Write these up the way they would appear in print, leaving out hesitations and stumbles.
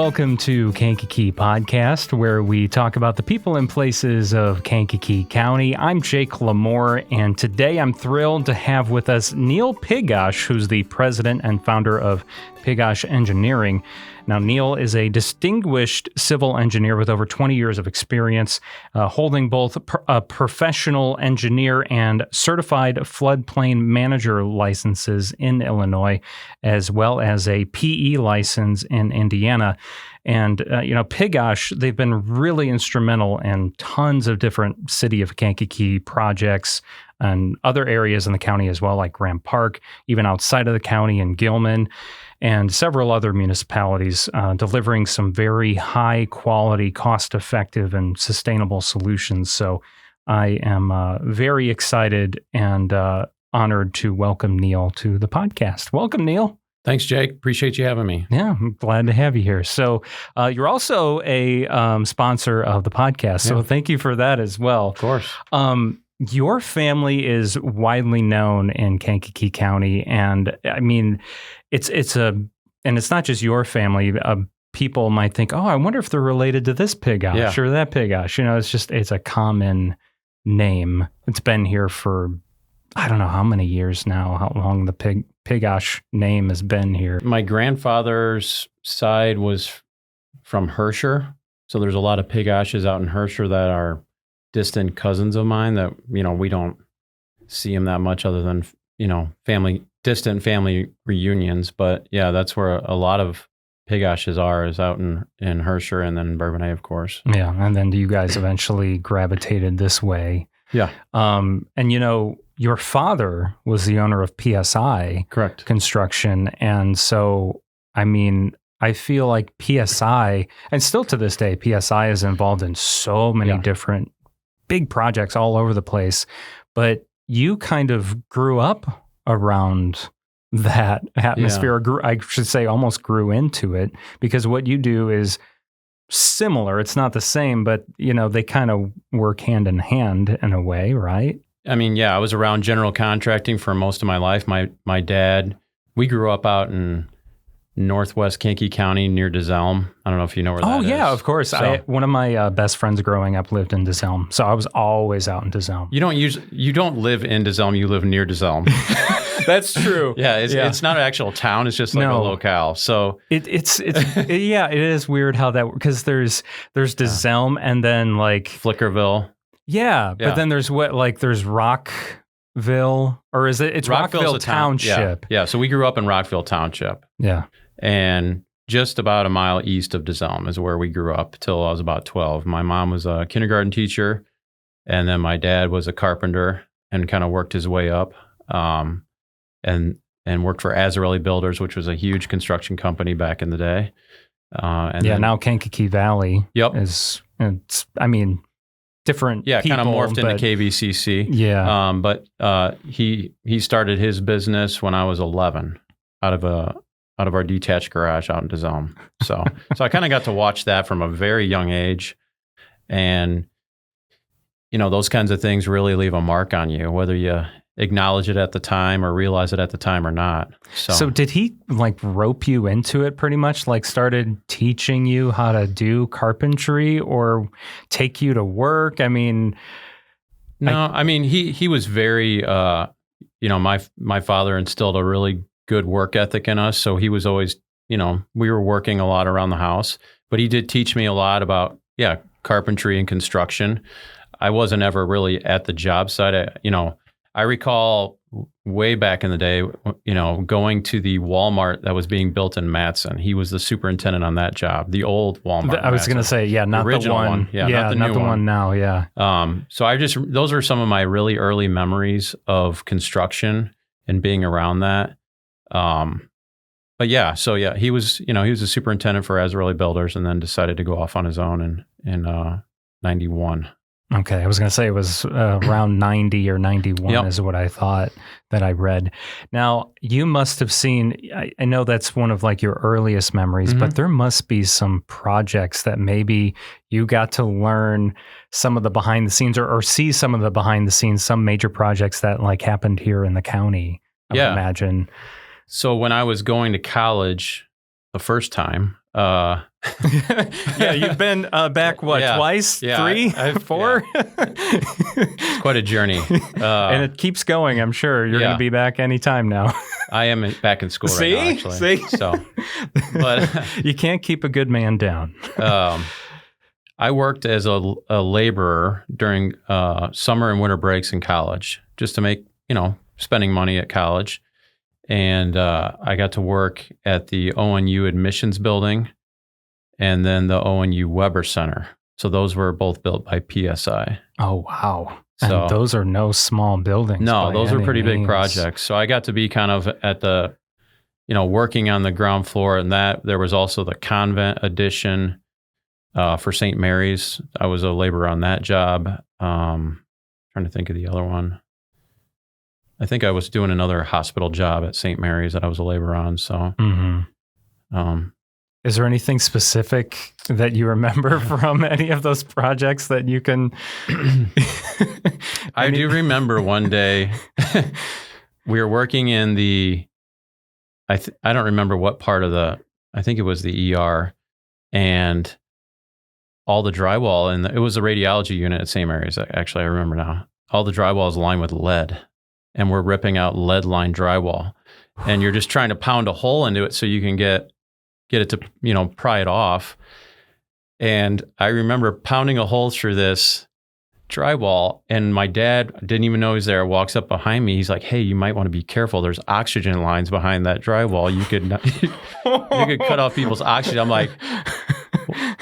welcome to Kankakee Podcast, where we talk about the people and places of Kankakee County. I'm Jake LaMore, and today I'm thrilled to have with us Neil Piggush, who's the president and founder of Piggush Engineering. Now, Neil is a distinguished civil engineer with over 20 years of experience, holding both a professional engineer and certified floodplain manager licenses in Illinois, as well as a PE license in Indiana. And, Piggush, they've been really instrumental in tons of different City of Kankakee projects and other areas in the county as well, like Grant Park, even outside of the county in Gilman, and several other municipalities, delivering some very high quality, cost-effective, and sustainable solutions. So I am very excited and honored to welcome Neil to the podcast. Welcome, Neil. Thanks, Jake. Appreciate you having me. Yeah, I'm glad to have you here. So you're also a sponsor of the podcast, so thank you for that as well. Of course. Your family is widely known in Kankakee County, and I mean, it's not just your family. People might think, oh, I wonder if they're related to this Piggush or that Piggush. It's a common name. It's been here for I don't know how many years now. How long the Piggush name has been here. My grandfather's side was from Herscher, so there's a lot of Piggushes out in Herscher that are distant cousins of mine that, we don't see them that much other than, distant family reunions. But yeah, that's where a lot of Piggushes is out in Herscher and then Bourbonnais, of course. Yeah. And then you guys eventually gravitated this way. Yeah. And your father was the owner of PSI Correct. Construction. And so, I feel like PSI, and still to this day, PSI is involved in so many different big projects all over the place, but you kind of grew up around that atmosphere. I should say almost grew into it, because what you do is similar. It's not the same, but they kind of work hand in hand in a way, right? I was around general contracting for most of my life. My dad, we grew up out in northwest Kankakee County near DeZelm. I don't know if you know where that is. Oh, yeah, of course. So, one of my best friends growing up lived in DeZelm, so I was always out in DeZelm. You don't live in DeZelm, you live near DeZelm. That's true. It's not an actual town, it's just like a locale. So it is weird how that, because there's DeZelm and then like Flickerville. Yeah, but then there's there's Rockville, or is it? It's Rockville Township. Yeah, so we grew up in Rockville Township. Yeah. And just about a mile east of DeZelm is where we grew up till I was about 12. My mom was a kindergarten teacher, and then my dad was a carpenter and kind of worked his way up, and worked for Azarelli Builders, which was a huge construction company back in the day. Now Kankakee Valley is, different people. Kind of morphed into KVCC. Yeah. But he started his business when I was 11 out of our detached garage out in DeZelm. So I kind of got to watch that from a very young age. And, those kinds of things really leave a mark on you, whether you acknowledge it at the time or realize it at the time or not. So did he rope you into it pretty much, started teaching you how to do carpentry or take you to work? No, he was very, my father instilled a really good work ethic in us. So he was always, we were working a lot around the house, but he did teach me a lot about, carpentry and construction. I wasn't ever really at the job site. I recall way back in the day, going to the Walmart that was being built in Matson. He was the superintendent on that job, the old Walmart. I was going to say, not the original one. Not the one now. Yeah. So those are some of my really early memories of construction and being around that. He was a superintendent for Azarelli Builders, and then decided to go off on his own in 91. Okay, I was going to say it was around 90 or 91 is what I thought that I read. Now, you must have seen, I know that's one of your earliest memories, but there must be some projects that maybe you got to learn some of the behind the scenes or see some of the behind the scenes, some major projects that happened here in the county, I would imagine. So when I was going to college the first time, Yeah, you've been back, what, twice? Yeah, 3? 4? Yeah. It's quite a journey. And it keeps going, I'm sure. You're going to be back anytime now. I am back in school right now, actually. See? So, but you can't keep a good man down. I worked as a laborer during summer and winter breaks in college just to make, spending money at college. And I got to work at the ONU admissions building and then the ONU Weber Center. So those were both built by PSI. Oh, wow. So, and those are no small buildings. No, those are pretty big projects. So I got to be kind of at the, working on the ground floor, and that there was also the convent addition for St. Mary's. I was a laborer on that job. Trying to think of the other one. I think I was doing another hospital job at St. Mary's that I was a laborer on. So, is there anything specific that you remember from any of those projects that you can? I do remember one day we were working in the. I don't remember what part of I think it was the ER, and all the drywall, and it was a radiology unit at St. Mary's. Actually, I remember now. All the drywall is lined with lead, and we're ripping out lead-lined drywall, and you're just trying to pound a hole into it so you can get it to, pry it off. And I remember pounding a hole through this drywall, and my dad didn't even know he was there, walks up behind me. He's like, "Hey, you might want to be careful. There's oxygen lines behind that drywall. You could cut off people's oxygen." I'm like,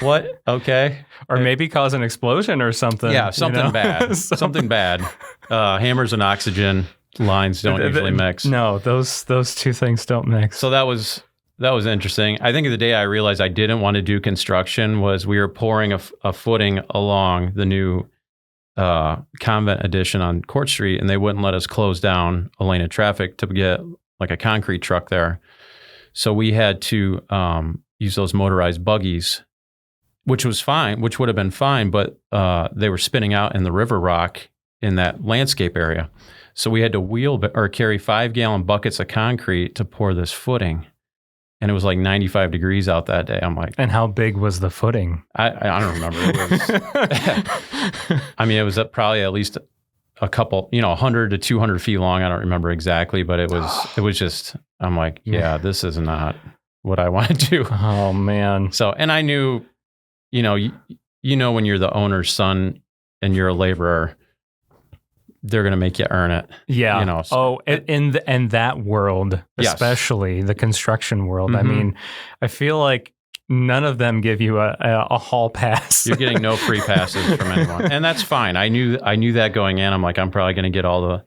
"What? Okay." Or maybe cause an explosion or something. Yeah, something bad. Something bad. Hammers and oxygen lines don't usually mix. No, those two things don't mix. So that was interesting. I think the day I realized I didn't want to do construction was we were pouring a footing along the new convent addition on Court Street, and they wouldn't let us close down a lane of traffic to get like a concrete truck there. So we had to use those motorized buggies, which would have been fine, but they were spinning out in the Riverwalk in that landscape area. So we had to carry 5-gallon buckets of concrete to pour this footing. And it was like 95 degrees out that day. I'm like, and how big was the footing? I don't remember. It was, it was probably at least a couple, 100 to 200 feet long. I don't remember exactly, but it was just, I'm like, yeah, this is not what I want to do. Oh man. So, and I knew, when you're the owner's son and you're a laborer, they're going to make you earn it. Yeah. In that world, especially the construction world. Mm-hmm. I mean, I feel like none of them give you a hall pass. You're getting no free passes from anyone. And that's fine. I knew that going in. I'm like, I'm probably going to get all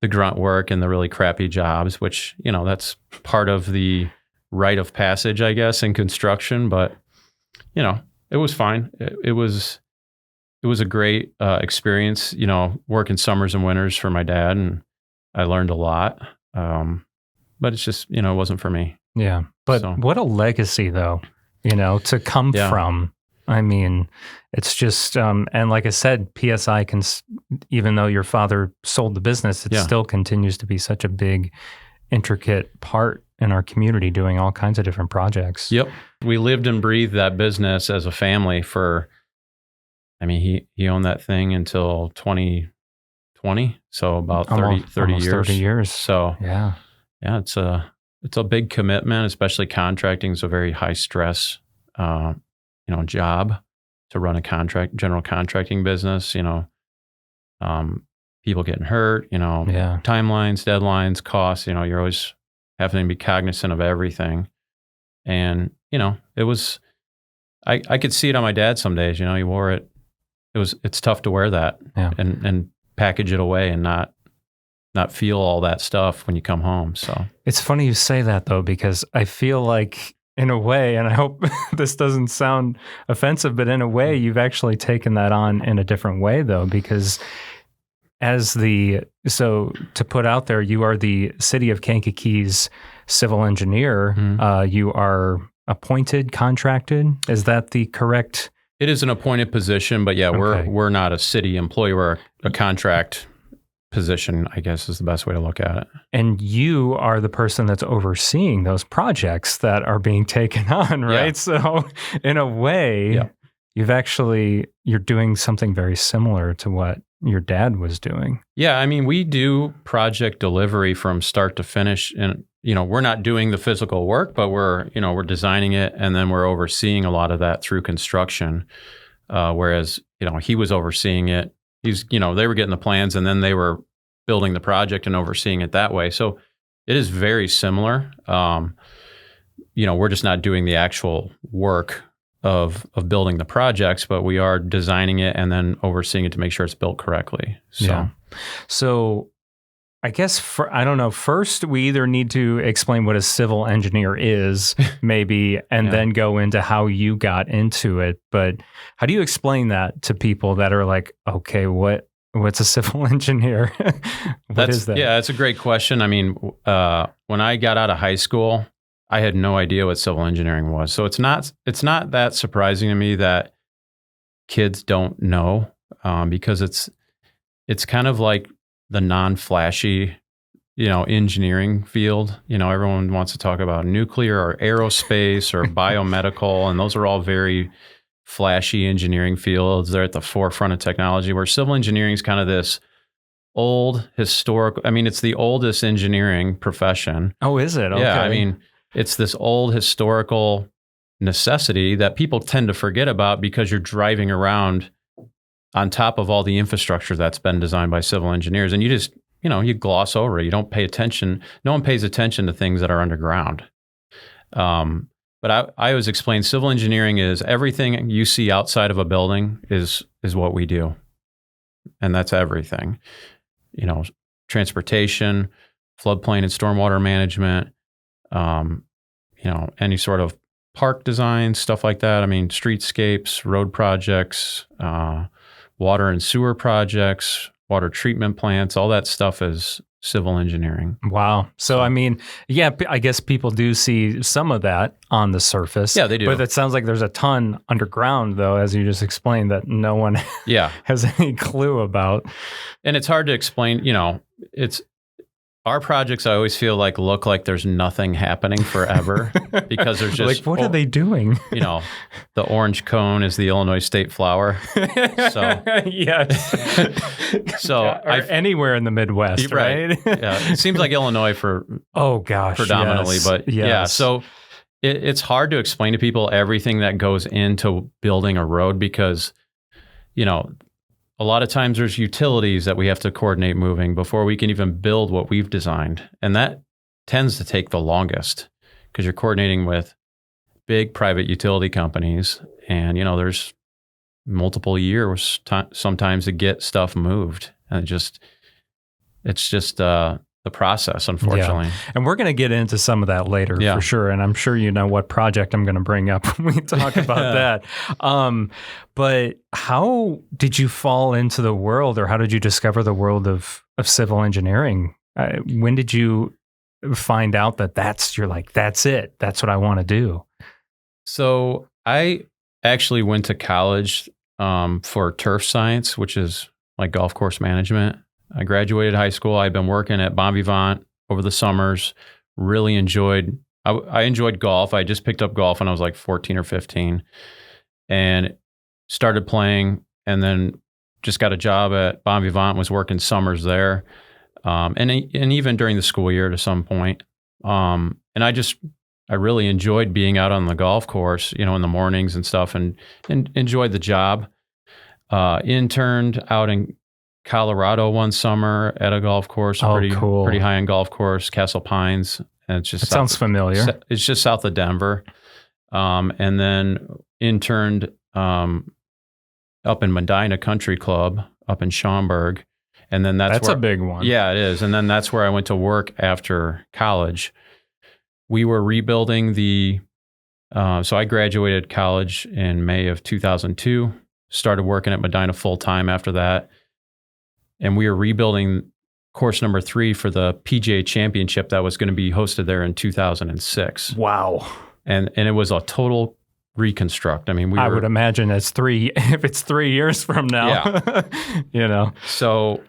the grunt work and the really crappy jobs, which, that's part of the rite of passage, I guess, in construction. But, it was fine. It was a great experience, working summers and winters for my dad, and I learned a lot. But it's just, it wasn't for me. Yeah. But what a legacy, though, to come from. I mean, it's just, and like I said, PSI even though your father sold the business, it still continues to be such a big, intricate part in our community doing all kinds of different projects. Yep. We lived and breathed that business as a family for, he owned that thing until 2020. So about 30 years. 30 years. So yeah, it's a big commitment, especially contracting is a very high stress, job to run a general contracting business, people getting hurt, timelines, deadlines, costs, you're always having to be cognizant of everything. And, it was, I could see it on my dad some days, he wore it. It's tough to wear that and package it away and not feel all that stuff when you come home. So it's funny you say that though, because I feel like in a way, and I hope this doesn't sound offensive, but in a way you've actually taken that on in a different way though, because so to put out there, you are the city of Kankakee's civil engineer. Mm-hmm. You are appointed, contracted. Is that the correct? It is an appointed position, but we're not a city employee. We're a contract position, I guess, is the best way to look at it. And you are the person that's overseeing those projects that are being taken on, right? Yeah. So in a way, you're doing something very similar to what your dad was doing. Yeah. I mean, we do project delivery from start to finish, and, we're not doing the physical work, but we're designing it, and then we're overseeing a lot of that through construction. Whereas, he was overseeing it. They were getting the plans, and then they were building the project and overseeing it that way. So it is very similar. We're just not doing the actual work of building the projects, but we are designing it and then overseeing it to make sure it's built correctly. So I guess first we either need to explain what a civil engineer is, maybe, and then go into how you got into it. But how do you explain that to people that are like, okay, what's a civil engineer? What is that? Yeah, that's a great question. I mean, when I got out of high school, I had no idea what civil engineering was. So it's not that surprising to me that kids don't know, because it's kind of like the non-flashy, engineering field. Everyone wants to talk about nuclear or aerospace or biomedical, and those are all very flashy engineering fields. They're at the forefront of technology, where civil engineering is kind of this old historical. I mean, it's the oldest engineering profession. Oh, is it? Okay. Yeah. I mean, it's this old historical necessity that people tend to forget about because you're driving around on top of all the infrastructure that's been designed by civil engineers. And you just, you gloss over it. You don't pay attention. No one pays attention to things that are underground. But I always explain civil engineering is everything you see outside of a building is what we do. And that's everything. Transportation, floodplain and stormwater management, any sort of park design, stuff like that. I mean, streetscapes, road projects, water and sewer projects, water treatment plants, all that stuff is civil engineering. Wow. So, I mean, I guess people do see some of that on the surface. Yeah, they do. But it sounds like there's a ton underground, though, as you just explained, that no one has any clue about. And it's hard to explain, our projects, I always feel like look like there's nothing happening forever because there's just like, what are they doing? The orange cone is the Illinois state flower. So yes. So anywhere in the Midwest, right? Yeah, it seems like Illinois predominantly, yes. But yeah. So it's hard to explain to people everything that goes into building a road because a lot of times there's utilities that we have to coordinate moving before we can even build what we've designed. And that tends to take the longest because you're coordinating with big private utility companies. And, there's multiple years sometimes to get stuff moved. And it's just the process, unfortunately. Yeah. And we're going to get into some of that later for sure. And I'm sure you know what project I'm going to bring up when we talk about that. But how did you fall into the world, or how did you discover the world of civil engineering? When did you find out you're like, that's it, that's what I want to do? So I actually went to college for turf science, which is like golf course management. I graduated high school. I'd been working at Bon Vivant over the summers. Really enjoyed. I enjoyed golf. I just picked up golf when I was like 14 or 15, and started playing. And then just got a job at Bon Vivant. Was working summers there, and even during the school year to some point. And I really enjoyed being out on the golf course, in the mornings and stuff, and enjoyed the job. Interned out in Colorado one summer at a golf course, cool. Pretty high-end golf course, Castle Pines, and it's just sounds familiar. It's just south of Denver, and then interned up in Medina Country Club up in Schaumburg, and then that's a big one. Yeah, it is, and then that's where I went to work after college. We were rebuilding so I graduated college in May of 2002. Started working at Medina full time after that. And we were rebuilding course number 3 for the PGA Championship that was going to be hosted there in 2006. Wow. And it was a total reconstruct. I mean, I would imagine if it's 3 years from now, Yeah. So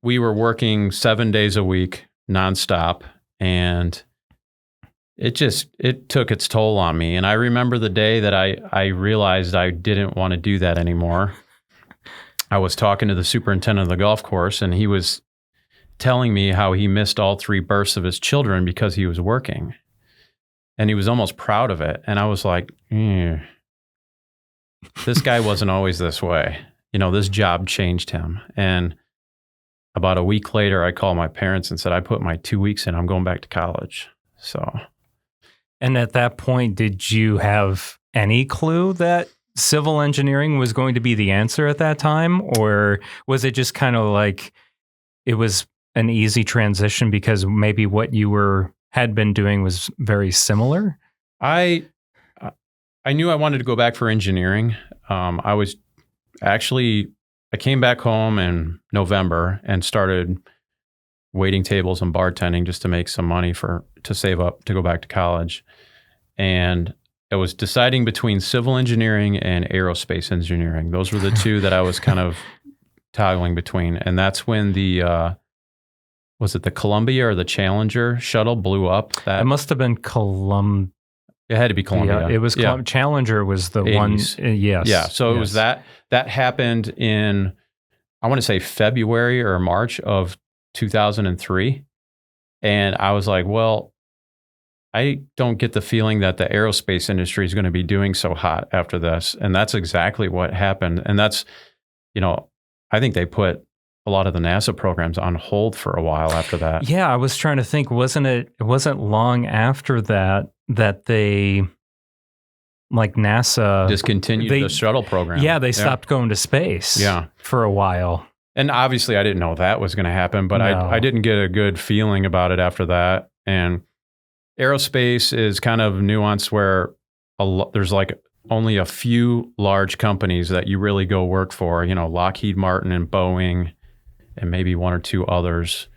we were working 7 days a week nonstop, and it took its toll on me. And I remember the day that I realized I didn't want to do that anymore. I was talking to the superintendent of the golf course, and he was telling me how he missed all 3 births of his children because he was working. And he was almost proud of it. And I was like, this guy wasn't always this way. This job changed him. And about a week later, I called my parents and said, I put my 2 weeks in. I'm going back to college. So. And at that point, did you have any clue that civil engineering was going to be the answer at that time? Or was it just kind of like it was an easy transition because maybe what you had been doing was very similar? I knew I wanted to go back for engineering. I came back home in November and started waiting tables and bartending just to make some money to save up to go back to college. And I was deciding between civil engineering and aerospace engineering. Those were the two that I was kind of toggling between. And that's when was it the Columbia or the Challenger shuttle blew up? It must have been Columbia. It had to be Columbia. It was Challenger was the 80s. one. Yes. Yeah. So it was that happened in, I want to say February or March of 2003. And I was like, well, I don't get the feeling that the aerospace industry is going to be doing so hot after this. And that's exactly what happened. And that's, I think they put a lot of the NASA programs on hold for a while after that. Yeah, I was trying to think, it wasn't long after that they, like NASA, discontinued the shuttle program. Yeah, they stopped going to space for a while. And obviously I didn't know that was going to happen, but I didn't get a good feeling about it after that. And aerospace is kind of nuanced where there's like only a few large companies that you really go work for, Lockheed Martin and Boeing and maybe 1 or 2 others.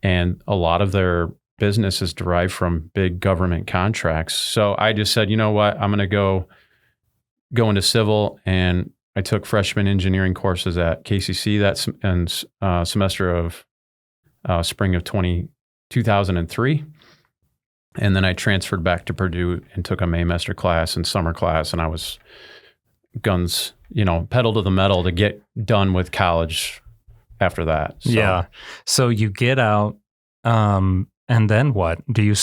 And a lot of their business is derived from big government contracts. So I just said, you know what, I'm going to go into civil. And I took freshman engineering courses at KCC that semester of spring of 2003. And then I transferred back to Purdue and took a Maymester class and summer class. And I was guns, pedal to the metal to get done with college after that. So. Yeah. So you get out, and then what? Do you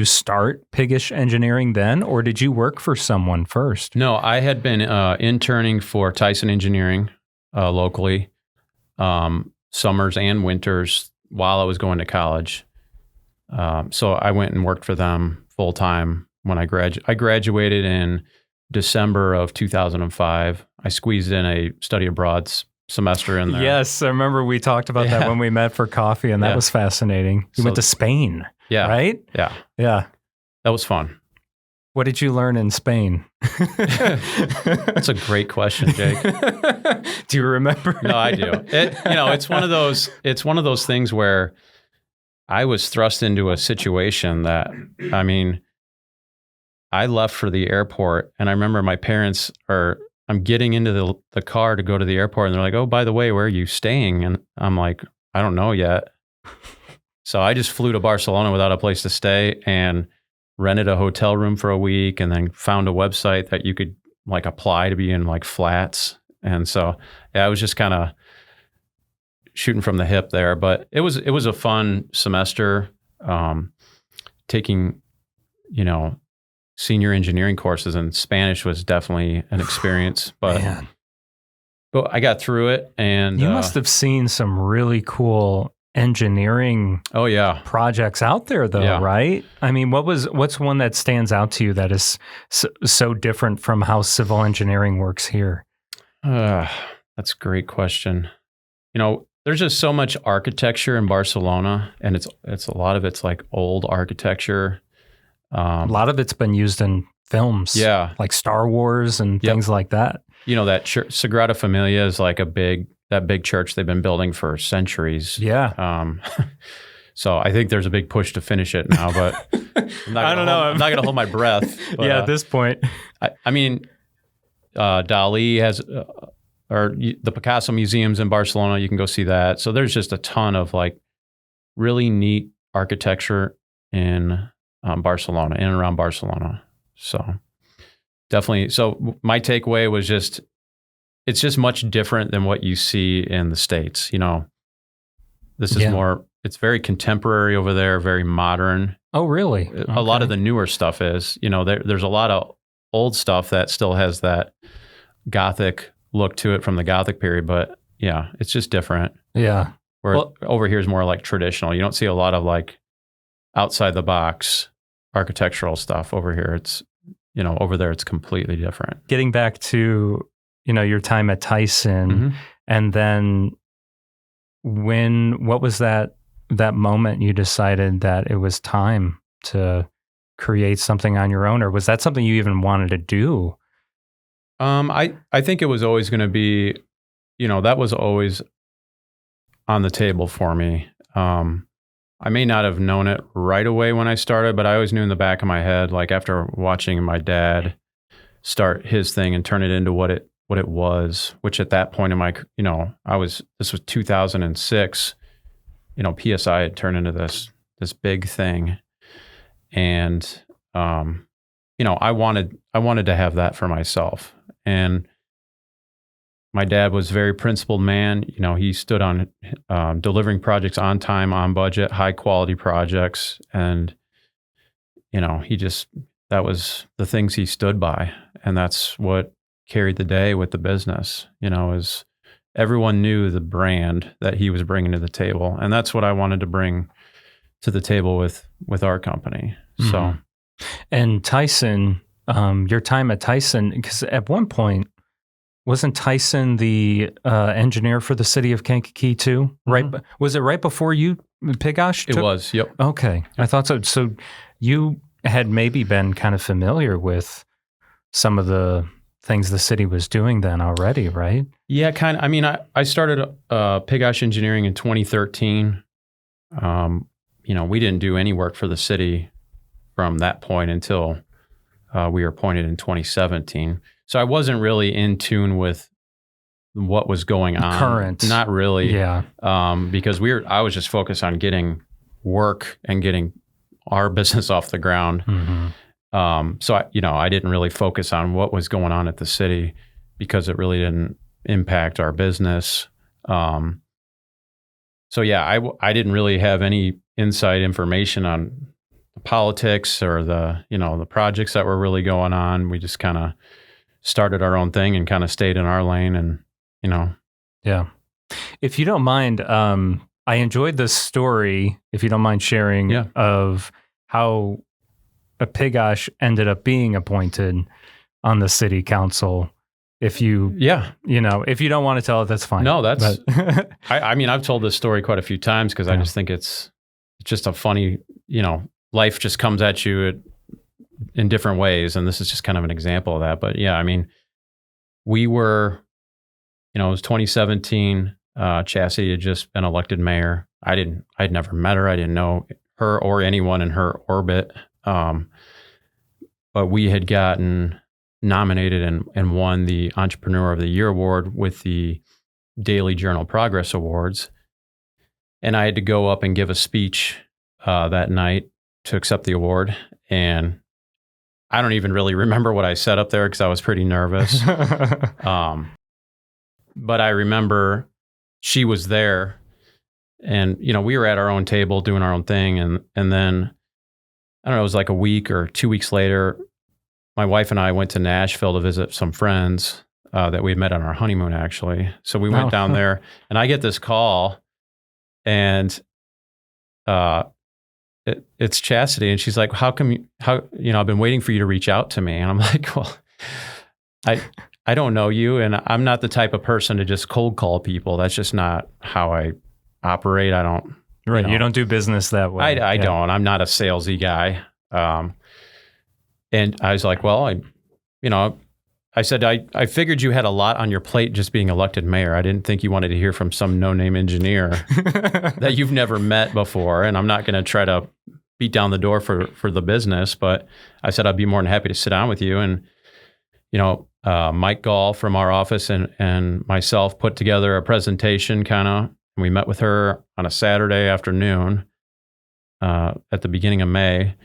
start Piggush Engineering then, or did you work for someone first? No, I had been interning for Tyson Engineering locally, summers and winters while I was going to college. So I went and worked for them full time when I graduated in December of 2005. I squeezed in a study abroad semester in there. Yes, I remember we talked about that when we met for coffee, and that was fascinating. You went to Spain, right? Yeah. Yeah. That was fun. What did you learn in Spain? That's a great question, Jake. Do you remember? No, I do. It's one of those things where I was thrust into a situation that, I left for the airport, and I remember my parents I'm getting into the car to go to the airport, and they're like, oh, by the way, where are you staying? And I'm like, I don't know yet. So I just flew to Barcelona without a place to stay and rented a hotel room for a week, and then found a website that you could like apply to be in like flats. And so I was just kind of shooting from the hip there, but it was a fun semester, taking, senior engineering courses, and Spanish was definitely an experience, but I got through it. And you must have seen some really cool engineering projects out there though, right? What's one that stands out to you that is so different from how civil engineering works here? That's a great question. There's just so much architecture in Barcelona, and it's a lot of it's like old architecture. A lot of it's been used in films, like Star Wars and things like that. That Sagrada Familia is like that big church they've been building for centuries. Yeah. So I think there's a big push to finish it now, but I'm not going to hold my breath. But, at this point. Dali has the Picasso museums in Barcelona. You can go see that. So there's just a ton of like really neat architecture in Barcelona, in and around Barcelona. So definitely. So my takeaway was just, it's just much different than what you see in the States. You know, this is more, it's very contemporary over there, very modern. Oh, really? A lot of the newer stuff is, you know, there's a lot of old stuff that still has that Gothic look to it from the Gothic period, but yeah, it's just different. Yeah. Where over here is more like traditional. You don't see a lot of like outside the box architectural stuff over here. It's, you know, over there it's completely different. Getting back to, you know, your time at Tyson, and then what was that moment you decided that it was time to create something on your own, or was that something you even wanted to do? I think it was always going to be, you know, that was always on the table for me. I may not have known it right away when I started, but I always knew in the back of my head, like after watching my dad start his thing and turn it into what it was, which at that point in my, you know, this was 2006, you know, PSI had turned into this big thing. And, you know, I wanted to have that for myself. And my dad was a very principled man. You know, he stood on delivering projects on time, on budget, high quality projects. And, you know, that was the things he stood by. And that's what carried the day with the business, you know, is everyone knew the brand that he was bringing to the table. And that's what I wanted to bring to the table with our company. Mm-hmm. So, and Tyson, your time at Tyson, because at one point, wasn't Tyson the engineer for the city of Kankakee too? Right? Mm-hmm. Was it right before you, Piggush? It was, yep. Okay. I thought so. So you had maybe been kind of familiar with some of the things the city was doing then already, right? Yeah, kind of. I mean, I started Piggush Engineering in 2013. You know, we didn't do any work for the city from that point until we were appointed in 2017. So I wasn't really in tune with what was going on. Current. Not really. Yeah. Because I was just focused on getting work and getting our business off the ground. Mm-hmm. So I didn't really focus on what was going on at the city because it really didn't impact our business. So yeah, I didn't really have any inside information on the politics or the projects that were really going on. We just kind of started our own thing and kind of stayed in our lane, and Yeah. If you don't mind, I enjoyed this story, if you don't mind sharing, of how a Piggush ended up being appointed on the city council. If you don't want to tell it, that's fine. No, that's, I mean, I've told this story quite a few times because I just think it's just a funny, life just comes at you in different ways. And this is just kind of an example of that. But yeah, I mean, we were, it was 2017. Chastity had just been elected mayor. I'd never met her. I didn't know her or anyone in her orbit. But we had gotten nominated and won the Entrepreneur of the Year award with the Daily Journal Progress Awards. And I had to go up and give a speech that night to accept the award. And I don't even really remember what I said up there because I was pretty nervous. But I remember she was there and, we were at our own table doing our own thing. And then, I don't know, it was like a week or 2 weeks later, my wife and I went to Nashville to visit some friends that we had met on our honeymoon, actually. So we went down there and I get this call and it's Chastity. And she's like, how I've been waiting for you to reach out to me. And I'm like, well, I don't know you. And I'm not the type of person to just cold call people. That's just not how I operate. I don't. Right. You don't do business that way. I don't. I'm not a salesy guy. And I was like, well, I said, I figured you had a lot on your plate just being elected mayor. I didn't think you wanted to hear from some no-name engineer that you've never met before. And I'm not going to try to beat down the door for the business. But I said, I'd be more than happy to sit down with you. And, Mike Gall from our office and myself put together a presentation we met with her on a Saturday afternoon at the beginning of May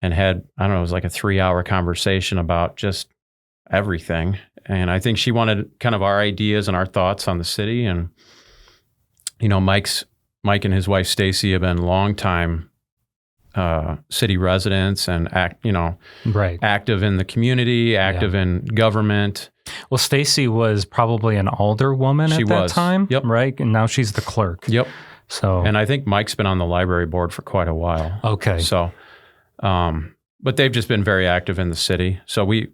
and had, I don't know, it was like a 3-hour conversation about just everything. And I think she wanted kind of our ideas and our thoughts on the city. And, Mike and his wife, Stacy, have been longtime city residents and active in the community, active in government. Well, Stacy was probably an alderwoman at that time, right? And now she's the clerk. Yep. So, and I think Mike's been on the library board for quite a while. Okay. So, but they've just been very active in the city. So we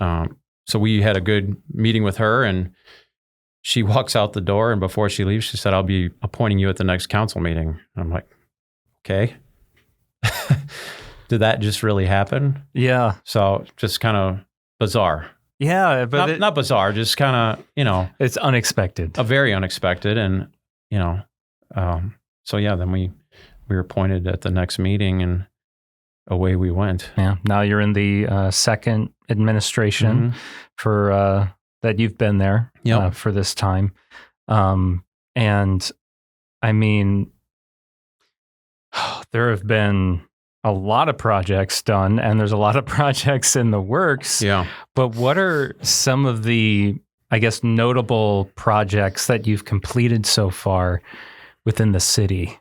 had a good meeting with her, and she walks out the door, and before she leaves, she said, "I'll be appointing you at the next council meeting." And I'm like, okay. Did that just really happen? Yeah. So just kind of bizarre. Yeah, but not bizarre, just kind of, it's unexpected. Very unexpected. And, so yeah, then we were appointed at the next meeting and away we went. Yeah. Now you're in the second administration for that you've been there for this time. And I mean, there have been a lot of projects done, and there's a lot of projects in the works. Yeah. But what are some of the, I guess, notable projects that you've completed so far within the city?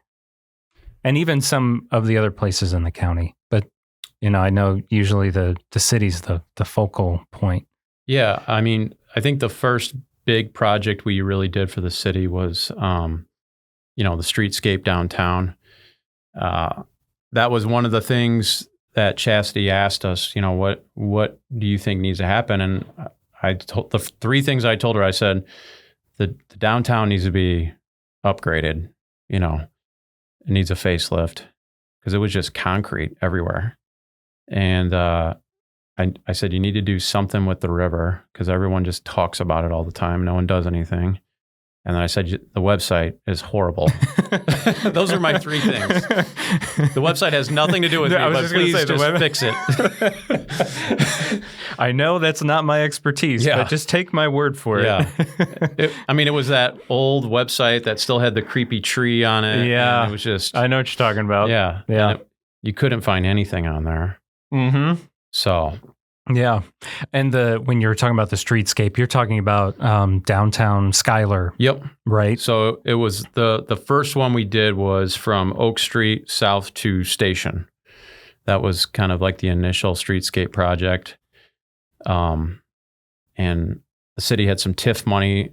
And even some of the other places in the county. But, I know usually the city's the focal point. Yeah. I mean, I think the first big project we really did for the city was, the streetscape downtown. That was one of the things that Chastity asked us, what do you think needs to happen? And I told the 3 things I told her. I said, the downtown needs to be upgraded, it needs a facelift because it was just concrete everywhere. And I said, you need to do something with the river because everyone just talks about it all the time. No one does anything. And then I said, the website is horrible. Those are my 3 things. The website has nothing to do with me, but please just fix it. I know that's not my expertise, but just take my word for it. Yeah. It was that old website that still had the creepy tree on it. Yeah. And it was just... I know what you're talking about. Yeah. Yeah. You couldn't find anything on there. Mm-hmm. So... Yeah. And when you're talking about the streetscape, you're talking about downtown Schuyler. Yep. Right. So it was the first one we did was from Oak Street south to Station. That was kind of like the initial streetscape project. And the city had some TIF money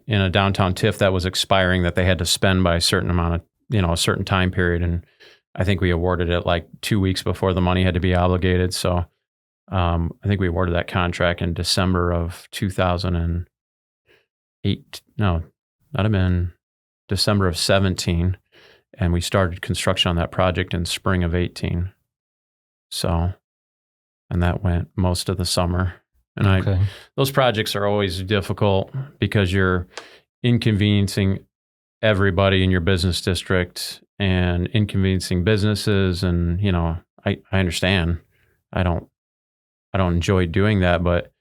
in a downtown TIF that was expiring that they had to spend by a certain amount of, a certain time period. And I think we awarded it like 2 weeks before the money had to be obligated. So I think we awarded that contract in December of 2008. No, that'd have been December of 17. And we started construction on that project in spring of 18. So, and that went most of the summer. And those projects are always difficult because you're inconveniencing everybody in your business district and inconveniencing businesses. And, I understand. I don't enjoy doing that, but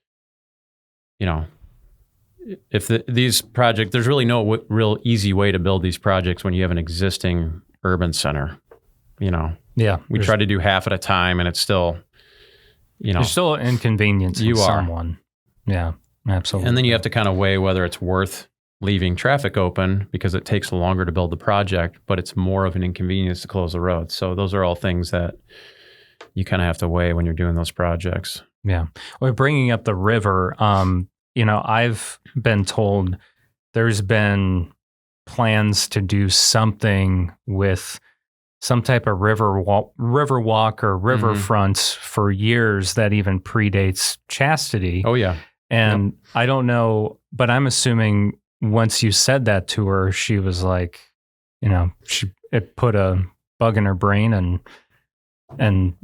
if these projects, there's really no real easy way to build these projects when you have an existing urban center. Yeah, we try to do half at a time, and it's still, you're still inconveniencing someone. Yeah, absolutely. And then you have to kind of weigh whether it's worth leaving traffic open because it takes longer to build the project, but it's more of an inconvenience to close the road. So those are all things that you kind of have to weigh when you're doing those projects. Yeah. Well, bringing up the river, I've been told there's been plans to do something with some type of river walk or riverfront for years that even predates Chastity. Oh, yeah. And I don't know, but I'm assuming once you said that to her, she was like, it put a bug in her brain. And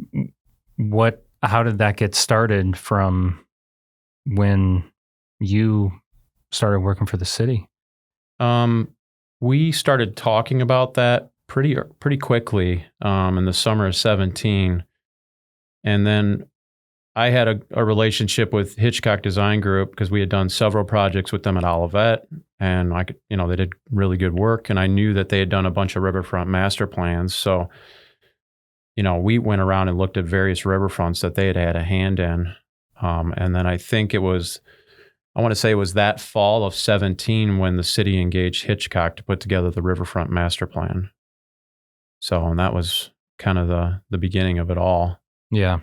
how did that get started from when you started working for the city? We started talking about that pretty quickly in the summer of 17. And then I had a relationship with Hitchcock Design Group because we had done several projects with them at Olivet, and they did really good work. And I knew that they had done a bunch of riverfront master plans. So, we went around and looked at various riverfronts that they had had a hand in. And then I think I want to say it was that fall of 17 when the city engaged Hitchcock to put together the riverfront master plan. So, and that was kind of the beginning of it all. Yeah.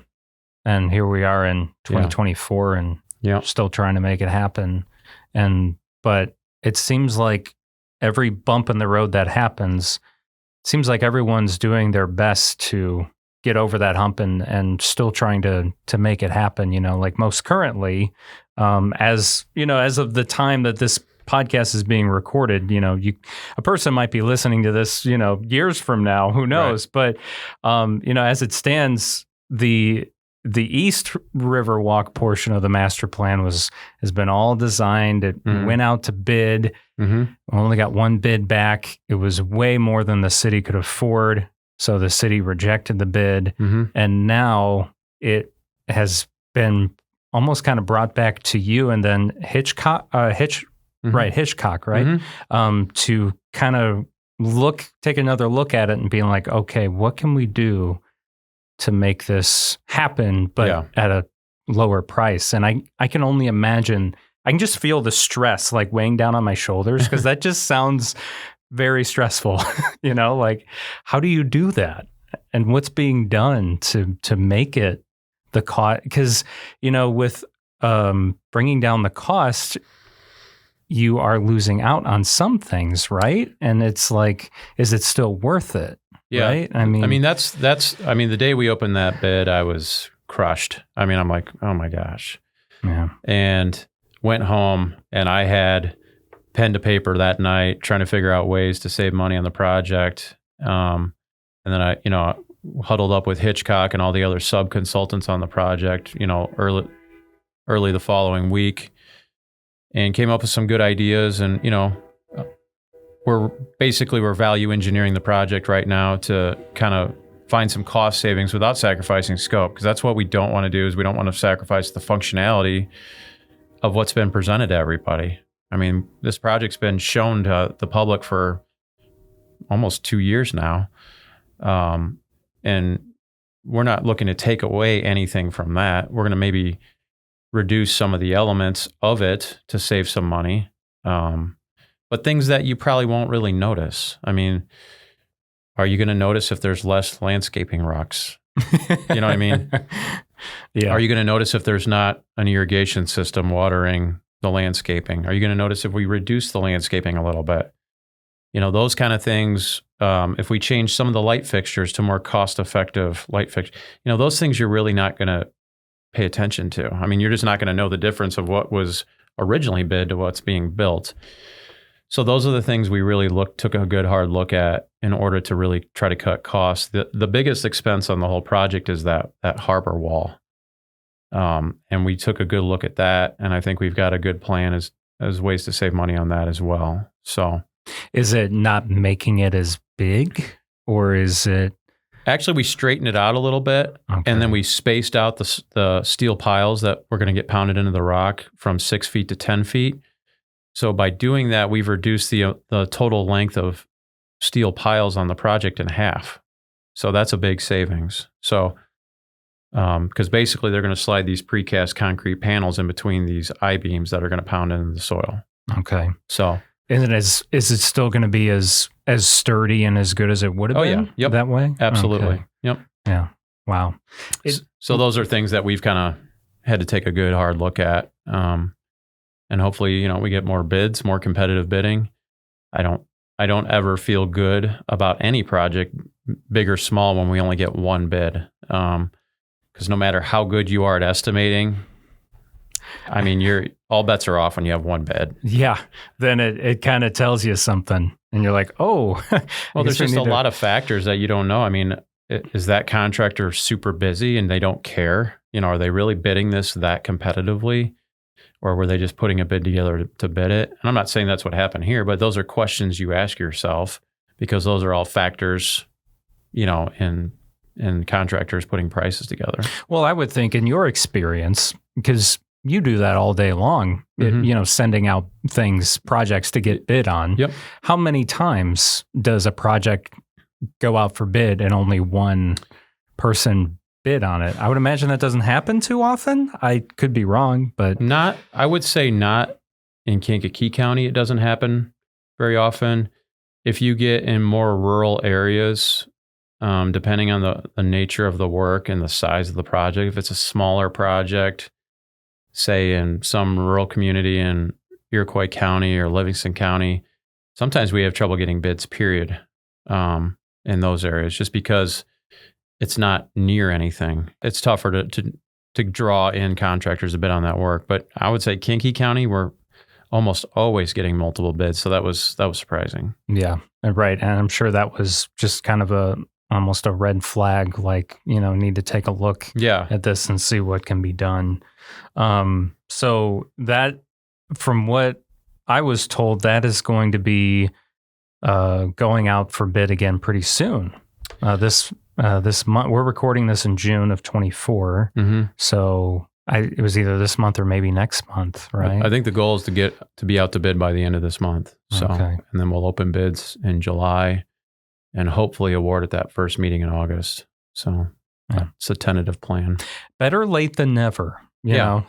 And here we are in 2024 and still trying to make it happen. But it seems like every bump in the road that happens, it seems like everyone's doing their best to get over that hump and still trying to make it happen, like most currently, as of the time that this podcast is being recorded, a person might be listening to this, years from now, who knows? Right. But, as it stands, the East Riverwalk portion of the master plan has been all designed. It went out to bid. Only got one bid back. It was way more than the city could afford. So the city rejected the bid. And now it has been almost kind of brought back to you and then Hitchcock, right? To kind of take another look at it and being like, okay, what can we do to make this happen, but at a lower price? And I can only imagine, I can just feel the stress like weighing down on my shoulders because that just sounds very stressful, like how do you do that? And what's being done to make it the cost? Because, with bringing down the cost, you are losing out on some things, right? And it's like, is it still worth it? Yeah. Right? That's the day we opened that bid, I was crushed. I'm like, oh my gosh. Yeah. And went home and I had pen to paper that night trying to figure out ways to save money on the project. And then I huddled up with Hitchcock and all the other sub-consultants on the project, early the following week and came up with some good ideas. And, we're value engineering the project right now to kind of find some cost savings without sacrificing scope. Because that's what we don't want to do, is we don't want to sacrifice the functionality of what's been presented to everybody. This project's been shown to the public for almost 2 years now. And we're not looking to take away anything from that. We're going to maybe reduce some of the elements of it to save some money. But things that you probably won't really notice. Are you going to notice if there's less landscaping rocks? You know what I mean? Yeah. Are you going to notice if there's not an irrigation system watering the landscaping? Are you going to notice if we reduce the landscaping a little bit? Those kind of things. If we change some of the light fixtures to more cost-effective light fixtures, those things you're really not going to pay attention to. You're just not going to know the difference of what was originally bid to what's being built. So those are the things we really took a good hard look at in order to really try to cut costs. The biggest expense on the whole project is that harbor wall. And we took a good look at that, and I think we've got a good plan as ways to save money on that as well. So, is it not making it as big, or is it? Actually, we straightened it out a little bit, and then we spaced out the steel piles that were going to get pounded into the rock from 6 feet to 10 feet. So by doing that, we've reduced the total length of steel piles on the project in half. So that's a big savings. So, because basically they're going to slide these precast concrete panels in between these I-beams that are going to pound into the soil. Okay. So, is it still going to be as sturdy and as good as it would have been? Yeah. Yep. That way? Absolutely. Okay. Yep. Yeah. Wow. So those are things that we've kind of had to take a good hard look at. And hopefully, we get more bids, more competitive bidding. I don't ever feel good about any project, big or small, when we only get one bid. Because no matter how good you are at estimating, all bets are off when you have one bid. Yeah. Then it kind of tells you something, and you're like, oh. Well, there's just a lot of factors that you don't know. Is that contractor super busy and they don't care? Are they really bidding this that competitively? Or were they just putting a bid together to bid it? And I'm not saying that's what happened here, but those are questions you ask yourself, because those are all factors, in and contractors putting prices together. Well, I would think in your experience, because you do that all day long, sending out projects to get bid on. Yep. How many times does a project go out for bid and only one person bid on it? I would imagine that doesn't happen too often. I could be wrong, but I would say not in Kankakee County. It doesn't happen very often. If you get in more rural areas, depending on the nature of the work and the size of the project, if it's a smaller project, say in some rural community in Iroquois County or Livingston County, sometimes we have trouble getting bids, period, in those areas, just because it's not near anything. It's tougher to draw in contractors to bid on that work. But I would say Kankakee County, we're almost always getting multiple bids. So that was surprising. Yeah, right. And I'm sure that was just kind of almost a red flag, like, need to take a look at this and see what can be done. So that, from what I was told, that is going to be going out for bid again pretty soon. This month, we're recording this in June of 24. Mm-hmm. So it was either this month or maybe next month, right? I think the goal is to be out to bid by the end of this month. So, and then we'll open bids in July and hopefully award at that first meeting in August. So it's a tentative plan. Better late than never, you know,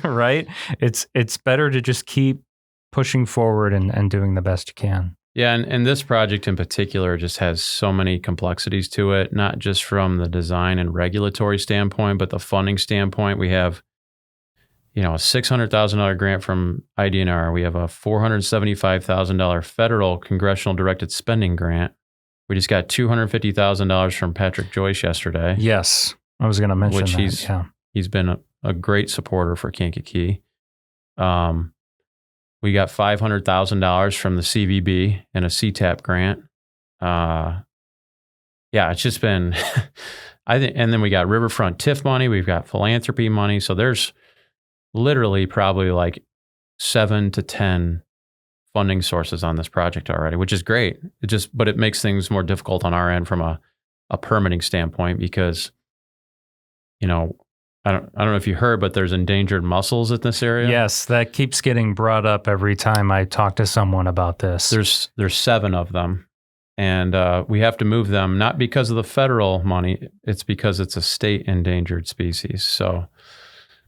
right? It's better to just keep pushing forward and doing the best you can. Yeah, and this project in particular just has so many complexities to it, not just from the design and regulatory standpoint, but the funding standpoint. We have, a $600,000 grant from IDNR. We have a $475,000 federal congressional directed spending grant. We just got $250,000 from Patrick Joyce yesterday. Yes, I was going to mention that. He's been a great supporter for Kankakee. We got $500,000 from the CVB and a CTAP grant. It's just been, I think, and then we got Riverfront TIF money. We've got philanthropy money. So there's literally probably like 7 to 10 funding sources on this project already, which is great. But it makes things more difficult on our end from a permitting standpoint because, I don't know if you heard, but there's endangered mussels in this area. Yes, that keeps getting brought up every time I talk to someone about this. There's 7 of them, and we have to move them, not because of the federal money, it's because it's a state endangered species. So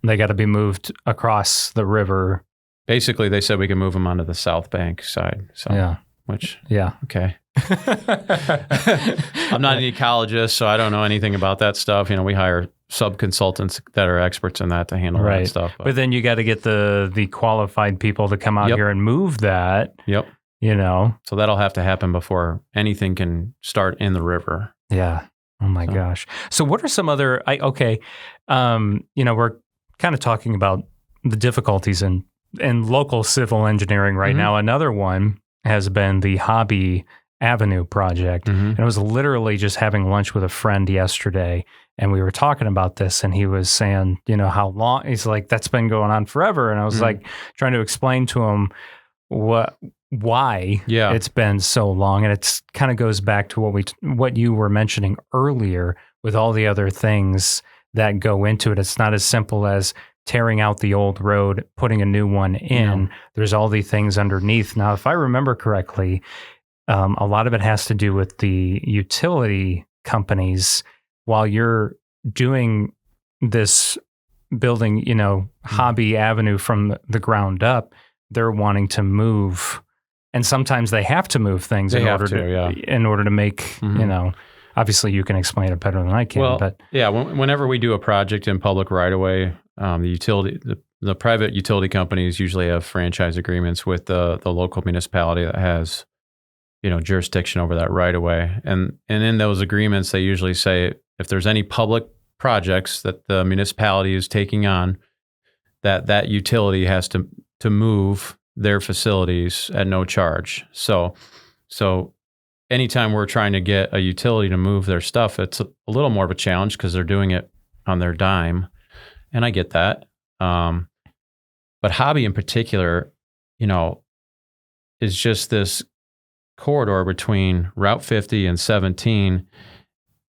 they got to be moved across the river. Basically, they said we can move them onto the South Bank side. So, okay. I'm not an ecologist, so I don't know anything about that stuff. We hire sub-consultants that are experts in that to handle that stuff. But then you got to get the qualified people to come out here and move that. Yep. So that'll have to happen before anything can start in the river. Yeah. Oh my gosh. So what are some other, we're kind of talking about the difficulties in local civil engineering right now. Another one has been the Hobby Avenue project. And I was literally just having lunch with a friend yesterday, and we were talking about this, and he was saying, how long, he's like, that's been going on forever. And I was like trying to explain to him why it's been so long. And it's kind of goes back to what you were mentioning earlier with all the other things that go into it. It's not as simple as tearing out the old road, putting a new one in. There's all the things underneath. Now, if I remember correctly, a lot of it has to do with the utility companies. While you're doing this building, Hobby Avenue from the ground up, they're wanting to move, and sometimes they have to move things in order to make, obviously you can explain it better than I can. Well, but whenever we do a project in public right of way, the private utility companies usually have franchise agreements with the local municipality that has, jurisdiction over that right of way. And in those agreements, they usually say if there's any public projects that the municipality is taking on, that utility has to move their facilities at no charge. So anytime we're trying to get a utility to move their stuff, it's a little more of a challenge because they're doing it on their dime. And I get that. But Hobby in particular, is just this corridor between Route 50 and 17.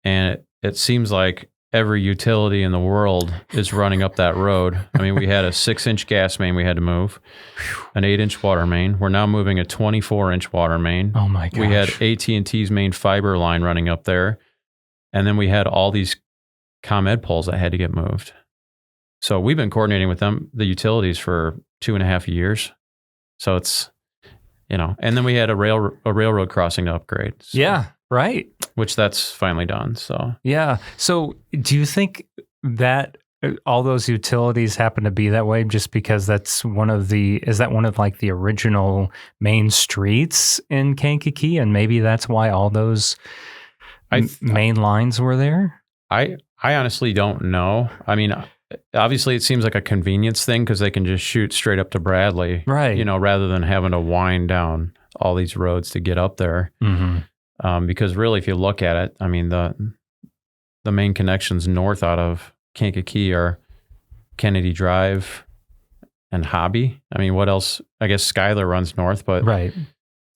And it seems like every utility in the world is running up that road. I mean, we had a 6-inch gas main we had to move, an 8-inch water main. We're now moving a 24-inch water main. Oh my gosh. We had AT&T's main fiber line running up there. And then we had all these ComEd poles that had to get moved. So we've been coordinating with them, the utilities, for 2.5 years. So it's, and then we had a railroad crossing to upgrade. So, yeah, right. Which that's finally done. So yeah. So do you think that all those utilities happen to be that way just because is that one of like the original main streets in Kankakee, and maybe that's why all those main lines were there? I honestly don't know. I mean, obviously it seems like a convenience thing because they can just shoot straight up to Bradley, right? Rather than having to wind down all these roads to get up there. Mm-hmm. Because really, if you look at it, I mean, the main connections north out of Kankakee are Kennedy Drive and Hobby. I mean, what else? I guess Schuyler runs north, but right.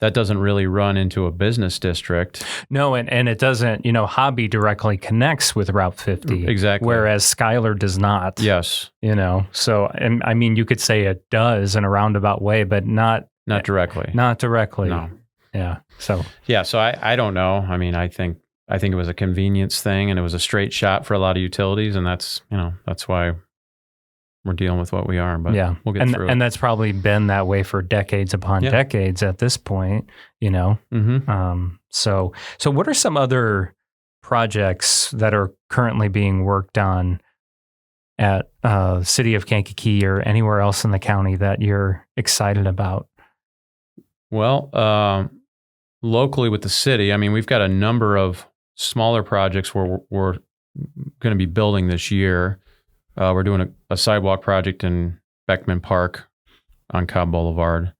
That doesn't really run into a business district. No, and it doesn't, Hobby directly connects with Route 50. Exactly. Whereas Schuyler does not. Yes. So, and I mean, you could say it does in a roundabout way, but not directly. Not directly. No. Yeah. So I don't know. I mean, I think it was a convenience thing, and it was a straight shot for a lot of utilities, and that's why we're dealing with what we are. But yeah, we'll get through it. And that's probably been that way for decades upon decades at this point. Mm-hmm. So what are some other projects that are currently being worked on at City of Kankakee or anywhere else in the county that you're excited about? Well, locally with the city, I mean, we've got a number of smaller projects where we're going to be building this year. We're doing a sidewalk project in Beckman Park on Cobb Boulevard,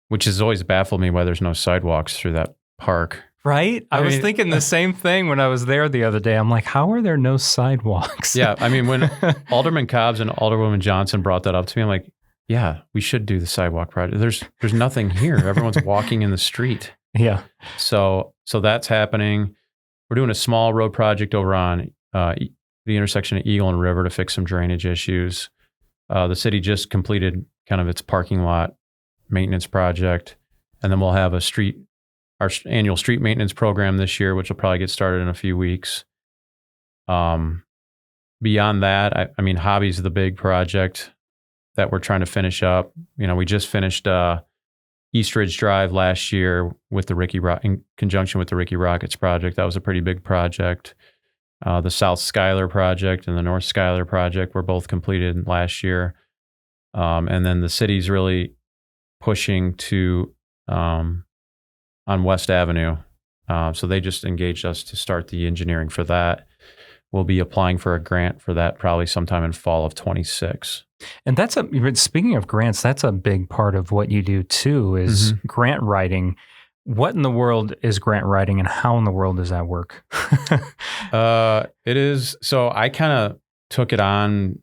which has always baffled me why there's no sidewalks through that park. Right? I was thinking the same thing when I was there the other day. I'm like, how are there no sidewalks? Yeah. I mean, when Alderman Cobbs and Alderwoman Johnson brought that up to me, I'm like, yeah, we should do the sidewalk project. There's nothing here. Everyone's walking in the street. Yeah. So that's happening. We're doing a small road project over on the intersection of Eagle and River to fix some drainage issues. The city just completed kind of its parking lot maintenance project, and then we'll have our annual street maintenance program this year, which will probably get started in a few weeks. Beyond that, I mean, Hobby's the big project that we're trying to finish up. We just finished East Ridge Drive last year with in conjunction with the Ricky Rockets project. That was a pretty big project. The South Schuyler project and the North Schuyler project were both completed last year. And then the city's really pushing to on West Avenue. So they just engaged us to start the engineering for that. We'll be applying for a grant for that probably sometime in fall of 26. And speaking of grants, that's a big part of what you do too, is grant writing. What in the world is grant writing, and how in the world does that work? It is. So I kind of took it on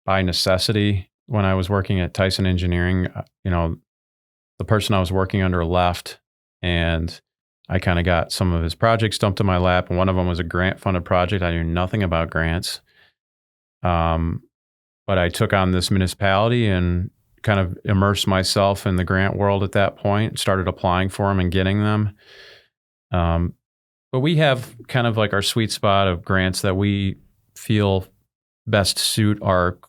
by necessity when I was working at Tyson Engineering. The person I was working under left, and I kind of got some of his projects dumped in my lap, and one of them was a grant-funded project. I knew nothing about grants. But I took on this municipality and kind of immersed myself in the grant world at that point, started applying for them and getting them. But we have kind of like our sweet spot of grants that we feel best suit our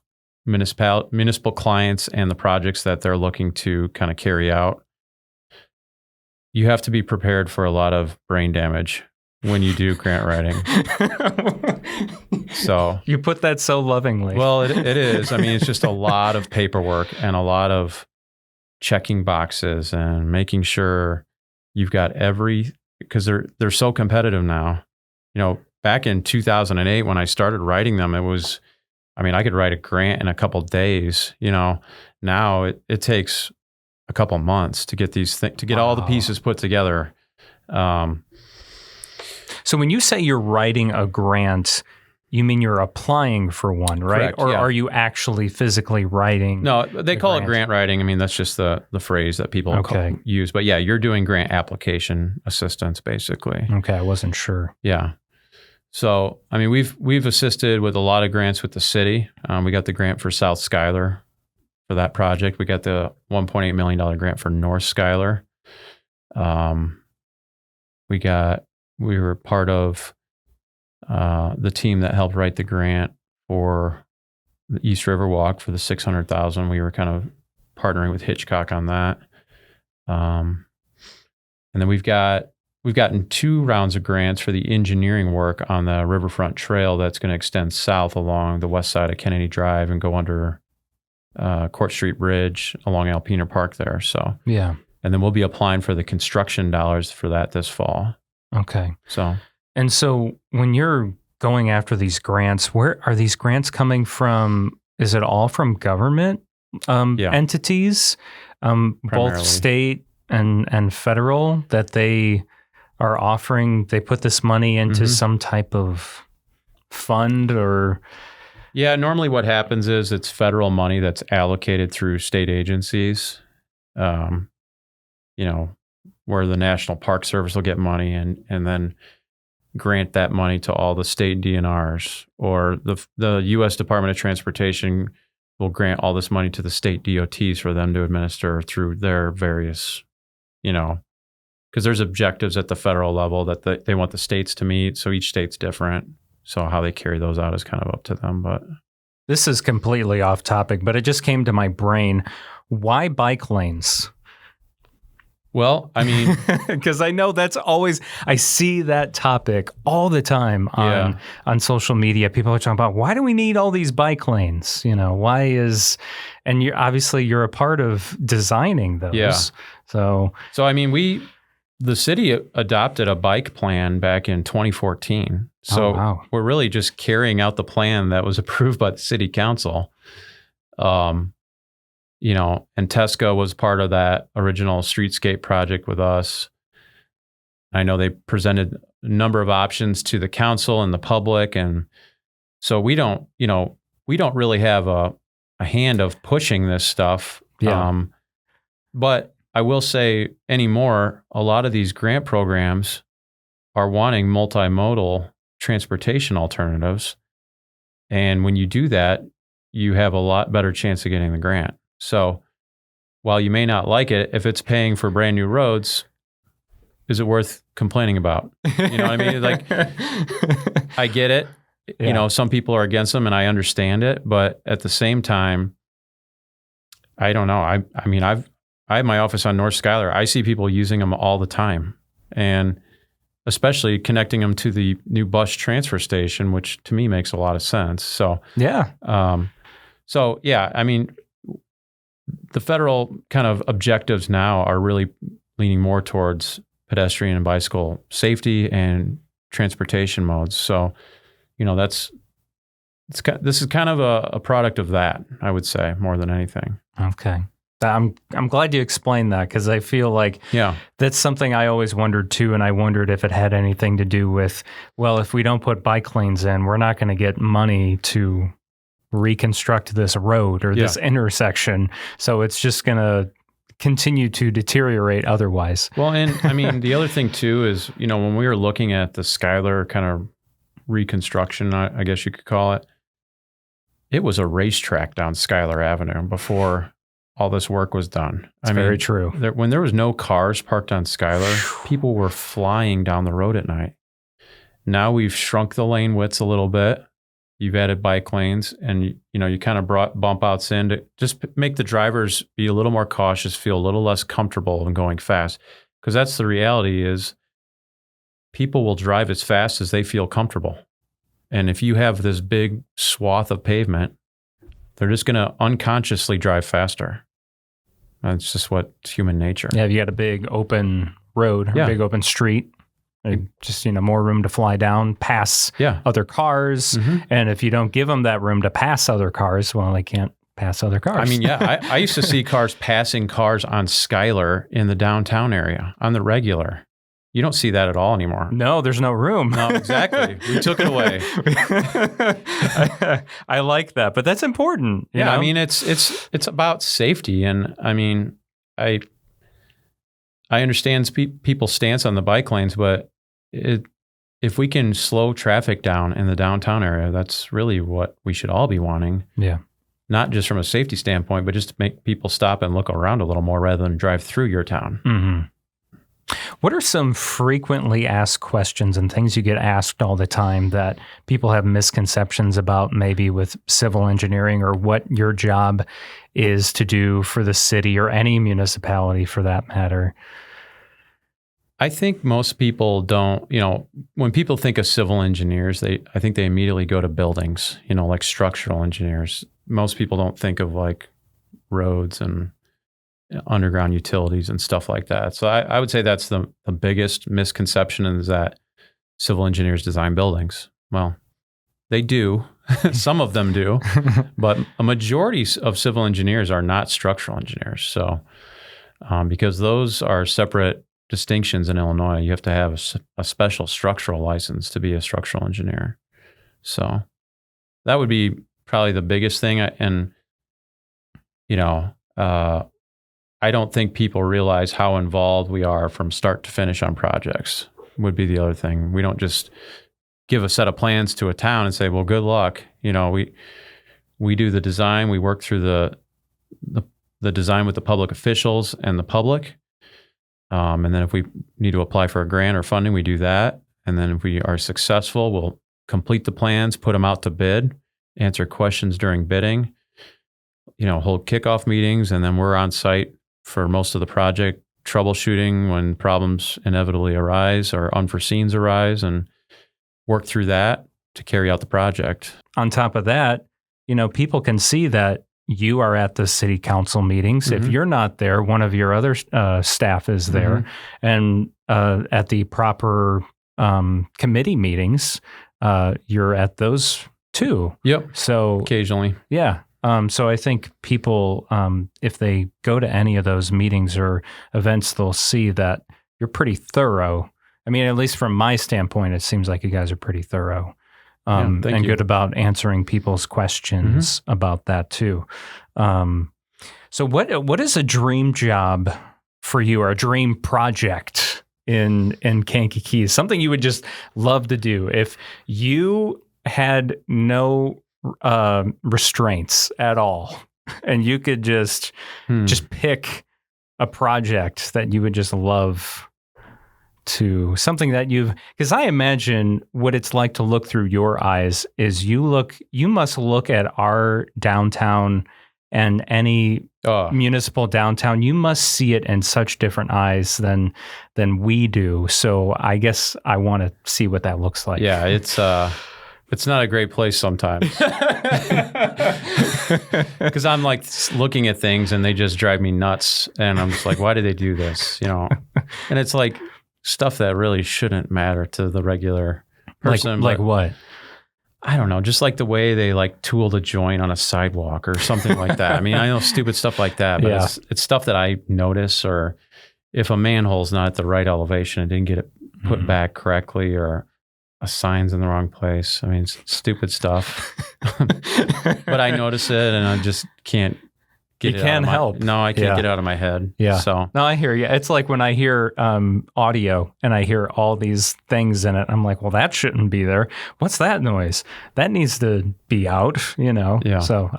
municipal clients and the projects that they're looking to kind of carry out. You have to be prepared for a lot of brain damage when you do grant writing. So you put that so lovingly. Well, it is. I mean, it's just a lot of paperwork and a lot of checking boxes and making sure you've got because they're so competitive now. Back in 2008 when I started writing them, I could write a grant in a couple of days. Now it takes a couple months to get all the pieces put together. So when you say you're writing a grant, you mean you're applying for one, right? Correct, or yeah. are you actually physically writing? No, they call it grant writing. I mean, that's just the phrase that people use. But yeah, you're doing grant application assistance, basically. Okay, I wasn't sure. Yeah. So, I mean, we've assisted with a lot of grants with the city. We got the grant for South Schuyler for that project. We got the $1.8 million grant for North Schuyler. We were part of the team that helped write the grant for the East Riverwalk for the $600,000. We were kind of partnering with Hitchcock on that. And then we've gotten 2 rounds of grants for the engineering work on the Riverfront Trail that's going to extend south along the west side of Kennedy Drive and go under Court Street Bridge along Alpena Park there. So yeah. And then we'll be applying for the construction dollars for that this fall. Okay. So when you're going after these grants, where are these grants coming from? Is it all from government entities, both state and federal, that they are offering? They put this money into some type of fund or? Yeah, normally what happens is it's federal money that's allocated through state agencies. Where the National Park Service will get money and then grant that money to all the state DNRs, or the U.S. Department of Transportation will grant all this money to the state DOTs for them to administer through their various, because there's objectives at the federal level that they want the states to meet. So each state's different. So how they carry those out is kind of up to them. But this is completely off topic, but it just came to my brain. Why bike lanes? Well, I mean, because I know that's always, I see that topic all the time on social media. People are talking about, why do we need all these bike lanes? And you're a part of designing those. Yeah. So I mean, the city adopted a bike plan back in 2014. So we're really just carrying out the plan that was approved by the city council. And Tesco was part of that original streetscape project with us. I know they presented a number of options to the council and the public. And so we don't really have a hand of pushing this stuff. Yeah. But I will say anymore, a lot of these grant programs are wanting multimodal transportation alternatives. And when you do that, you have a lot better chance of getting the grant. So while you may not like it, if it's paying for brand new roads, is it worth complaining about? You know what I mean? Like, I get it. Yeah. Some people are against them and I understand it. But at the same time, I don't know. I mean, I have my office on North Schuyler. I see people using them all the time. And especially connecting them to the new bus transfer station, which to me makes a lot of sense. So, yeah. I mean, the federal kind of objectives now are really leaning more towards pedestrian and bicycle safety and transportation modes. So, this is kind of a product of that, I would say, more than anything. Okay. I'm glad you explained that, because I feel like that's something I always wondered too, and I wondered if it had anything to do with, well, if we don't put bike lanes in, we're not going to get money to reconstruct this road or this intersection. So it's just going to continue to deteriorate otherwise. Well, and I mean, the other thing too is, when we were looking at the Schuyler kind of reconstruction, I guess you could call it, it was a racetrack down Schuyler Avenue before all this work was done. It's very true. When there was no cars parked on Schuyler, people were flying down the road at night. Now we've shrunk the lane widths a little bit. You've added bike lanes, and you kind of brought bump outs in to just make the drivers be a little more cautious, feel a little less comfortable in going fast. Because that's the reality is people will drive as fast as they feel comfortable. And if you have this big swath of pavement, they're just going to unconsciously drive faster. That's just what's human nature. Yeah, if you got a big open road, a big open street, just, more room to fly down, pass other cars. Mm-hmm. And if you don't give them that room to pass other cars, well, they can't pass other cars. I mean, I used to see cars passing cars on Schuyler in the downtown area on the regular. You don't see that at all anymore. No, there's no room. No, exactly. We took it away. I like that, but that's important. You know? I mean, it's about safety. And I mean, I understand people's stance on the bike lanes, but if we can slow traffic down in the downtown area, that's really what we should all be wanting. Yeah. Not just from a safety standpoint, but just to make people stop and look around a little more rather than drive through your town. Mm-hmm. What are some frequently asked questions and things you get asked all the time that people have misconceptions about, maybe with civil engineering, or what your job is to do for the city or any municipality for that matter? I think most people don't, when people think of civil engineers, I think they immediately go to buildings, like structural engineers. Most people don't think of like roads and underground utilities and stuff like that. So I would say that's the biggest misconception, is that civil engineers design buildings. Well, they do. Some of them do, but a majority of civil engineers are not structural engineers. So because those are separate distinctions in Illinois, you have to have a special structural license to be a structural engineer. So that would be probably the biggest thing. And, I don't think people realize how involved we are from start to finish on projects, would be the other thing. We don't just give a set of plans to a town and say, well, good luck. We do the design, we work through the design with the public officials and the public. And then if we need to apply for a grant or funding, we do that. And then if we are successful, we'll complete the plans, put them out to bid, answer questions during bidding, hold kickoff meetings, and then we're on site for most of the project, troubleshooting when problems inevitably arise or unforeseens arise, and work through that to carry out the project. On top of that, people can see that you are at the city council meetings. Mm-hmm. If you're not there, one of your other staff is there. Mm-hmm. And at the proper committee meetings, you're at those too. Yep. So occasionally. Yeah. So I think people, if they go to any of those meetings or events, they'll see that you're pretty thorough. I mean, at least from my standpoint, it seems like you guys are pretty thorough. And good about answering people's questions mm-hmm. about that too. So what is a dream job for you, or a dream project in Kankakee? Something you would just love to do if you had no restraints at all, and you could just pick a project that you would just love to, something that because I imagine what it's like to look through your eyes is you must look at our downtown and any municipal downtown. You must see it in such different eyes than we do. So I guess I want to see what that looks like. Yeah, it's not a great place sometimes. Because I'm like looking at things and they just drive me nuts. And I'm just like, why did they do this? And it's like stuff that really shouldn't matter to the regular person. Like what? I don't know. Just like the way they like tooled a joint on a sidewalk or something like that. I mean, I know stupid stuff like that, but yeah. It's stuff that I notice. Or if a manhole's not at the right elevation and didn't get it put mm-hmm. back correctly, or a sign's in the wrong place. I mean, it's stupid stuff. But I notice it and I just can't get it out. You can't help. No, I can't get it out of my head. Yeah. So no, I hear you. It's like when I hear audio and I hear all these things in it, I'm like, well, that shouldn't be there. What's that noise? That needs to be out, Yeah. So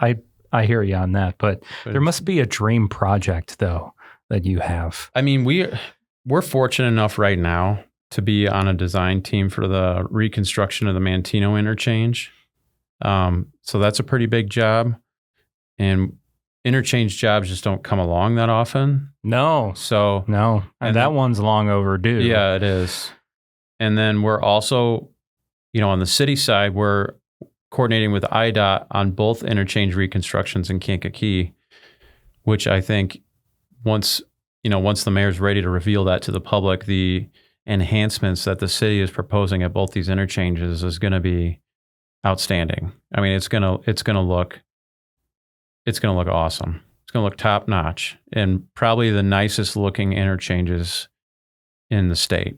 I hear you on that. But there must be a dream project though that you have. I mean, we're fortunate enough right now to be on a design team for the reconstruction of the Mantino interchange. So that's a pretty big job. And interchange jobs just don't come along that often. No. And that one's long overdue. Yeah, it is. And then we're also, on the city side, we're coordinating with IDOT on both interchange reconstructions in Kankakee, which I think once the mayor's ready to reveal that to the public, the enhancements that the city is proposing at both these interchanges is going to be outstanding. I mean, it's going to look awesome. It's going to look top notch, and probably the nicest looking interchanges in the state.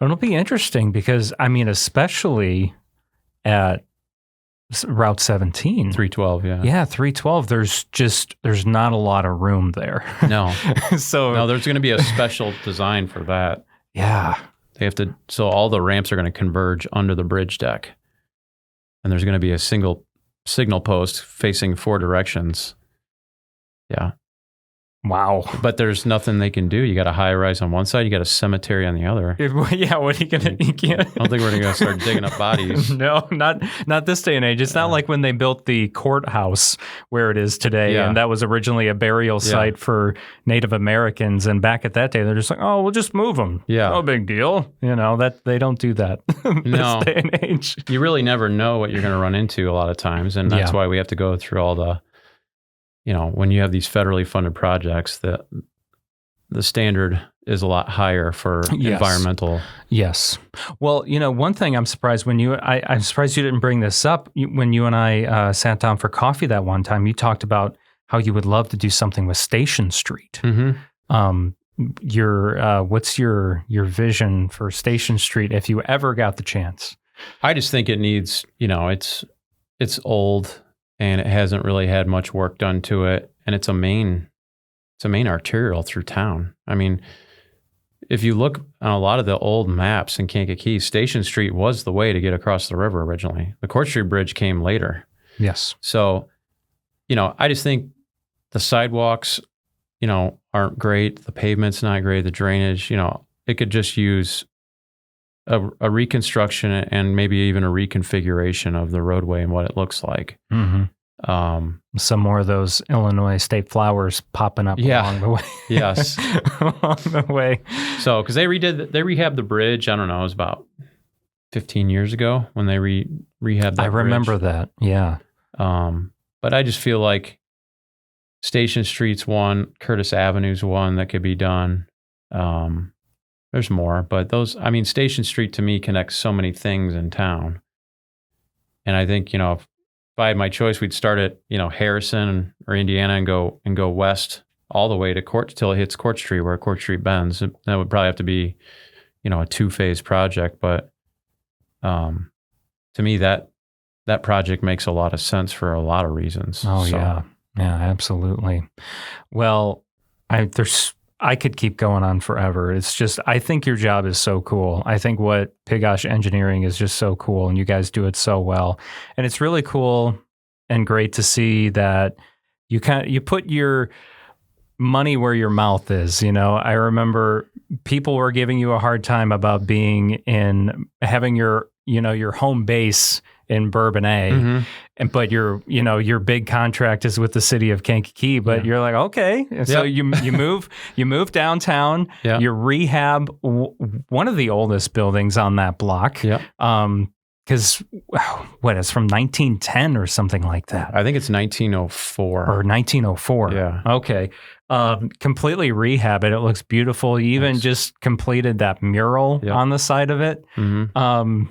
It'll be interesting because, I mean, especially at Route 17. 312, yeah. Yeah, 312. There's not a lot of room there. No. No, there's going to be a special design for that. Yeah. So all the ramps are going to converge under the bridge deck. And there's going to be a single signal post facing 4 directions. Yeah. Wow. But there's nothing they can do. You got a high rise on one side, you got a cemetery on the other. Yeah, what are you going to... You can't... I don't think we're going to start digging up bodies. No, not this day and age. It's not like when they built the courthouse where it is today, and that was originally a burial site for Native Americans. And back at that day, they're just like, oh, we'll just move them. Yeah. No big deal. That they don't do that this day and age. You really never know what you're going to run into a lot of times. And that's why we have to go through all the... when you have these federally funded projects, the standard is a lot higher for environmental. Yes. Well, one thing I'm surprised I'm surprised you didn't bring this up when you and I sat down for coffee that one time. You talked about how you would love to do something with Station Street. Mm-hmm. What's your vision for Station Street if you ever got the chance? I just think it needs, it's old. And it hasn't really had much work done to it. And it's a main arterial through town. I mean, if you look on a lot of the old maps in Kankakee, Station Street was the way to get across the river originally. The Court Street Bridge came later. Yes. So, I just think the sidewalks, aren't great. The pavement's not great. The drainage, it could just use a reconstruction and maybe even a reconfiguration of the roadway and what it looks like. Mm-hmm. Some more of those Illinois state flowers popping up along the way. Yes. Along the way. So, because they rehabbed the bridge, I don't know, it was about 15 years ago when they rehabbed that I remember bridge. That, yeah. But I just feel like Station Street's one, Curtis Avenue's one that could be done. There's more, but Station Street to me connects so many things in town. And I think, if I had my choice, we'd start at, Harrison or Indiana and go west all the way to till it hits Court Street, where Court Street bends. That would probably have to be, a 2-phase project. But to me, that project makes a lot of sense for a lot of reasons. Oh, yeah. Yeah, absolutely. Well, I could keep going on forever. It's just, I think your job is so cool. I think what Piggush Engineering is just so cool, and you guys do it so well. And it's really cool and great to see that you put your money where your mouth is. I remember people were giving you a hard time about having your home base in Bourbonnais, mm-hmm. But your big contract is with the city of Kankakee. But you're like, okay, and so you move downtown. Yep. You rehab one of the oldest buildings on that block. Yep. Because it's from 1910 or something like that. I think it's 1904 or 1904. Yeah. Okay. Completely rehab it. It looks beautiful. You even just completed that mural on the side of it. Mm-hmm.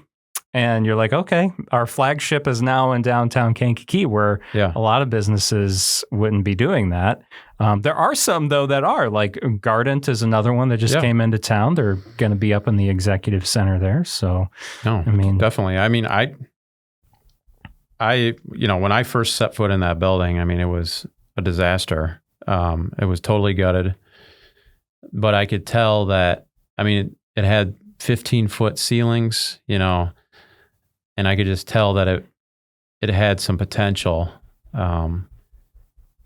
And you're like, okay, our flagship is now in downtown Kankakee, where a lot of businesses wouldn't be doing that. There are some, though, that are. Like Gardent is another one that just came into town. They're going to be up in the executive center there. So, definitely. When I first set foot in that building, it was a disaster. It was totally gutted. But I could tell that, it had 15-foot ceilings, and I could just tell that it had some potential. I'm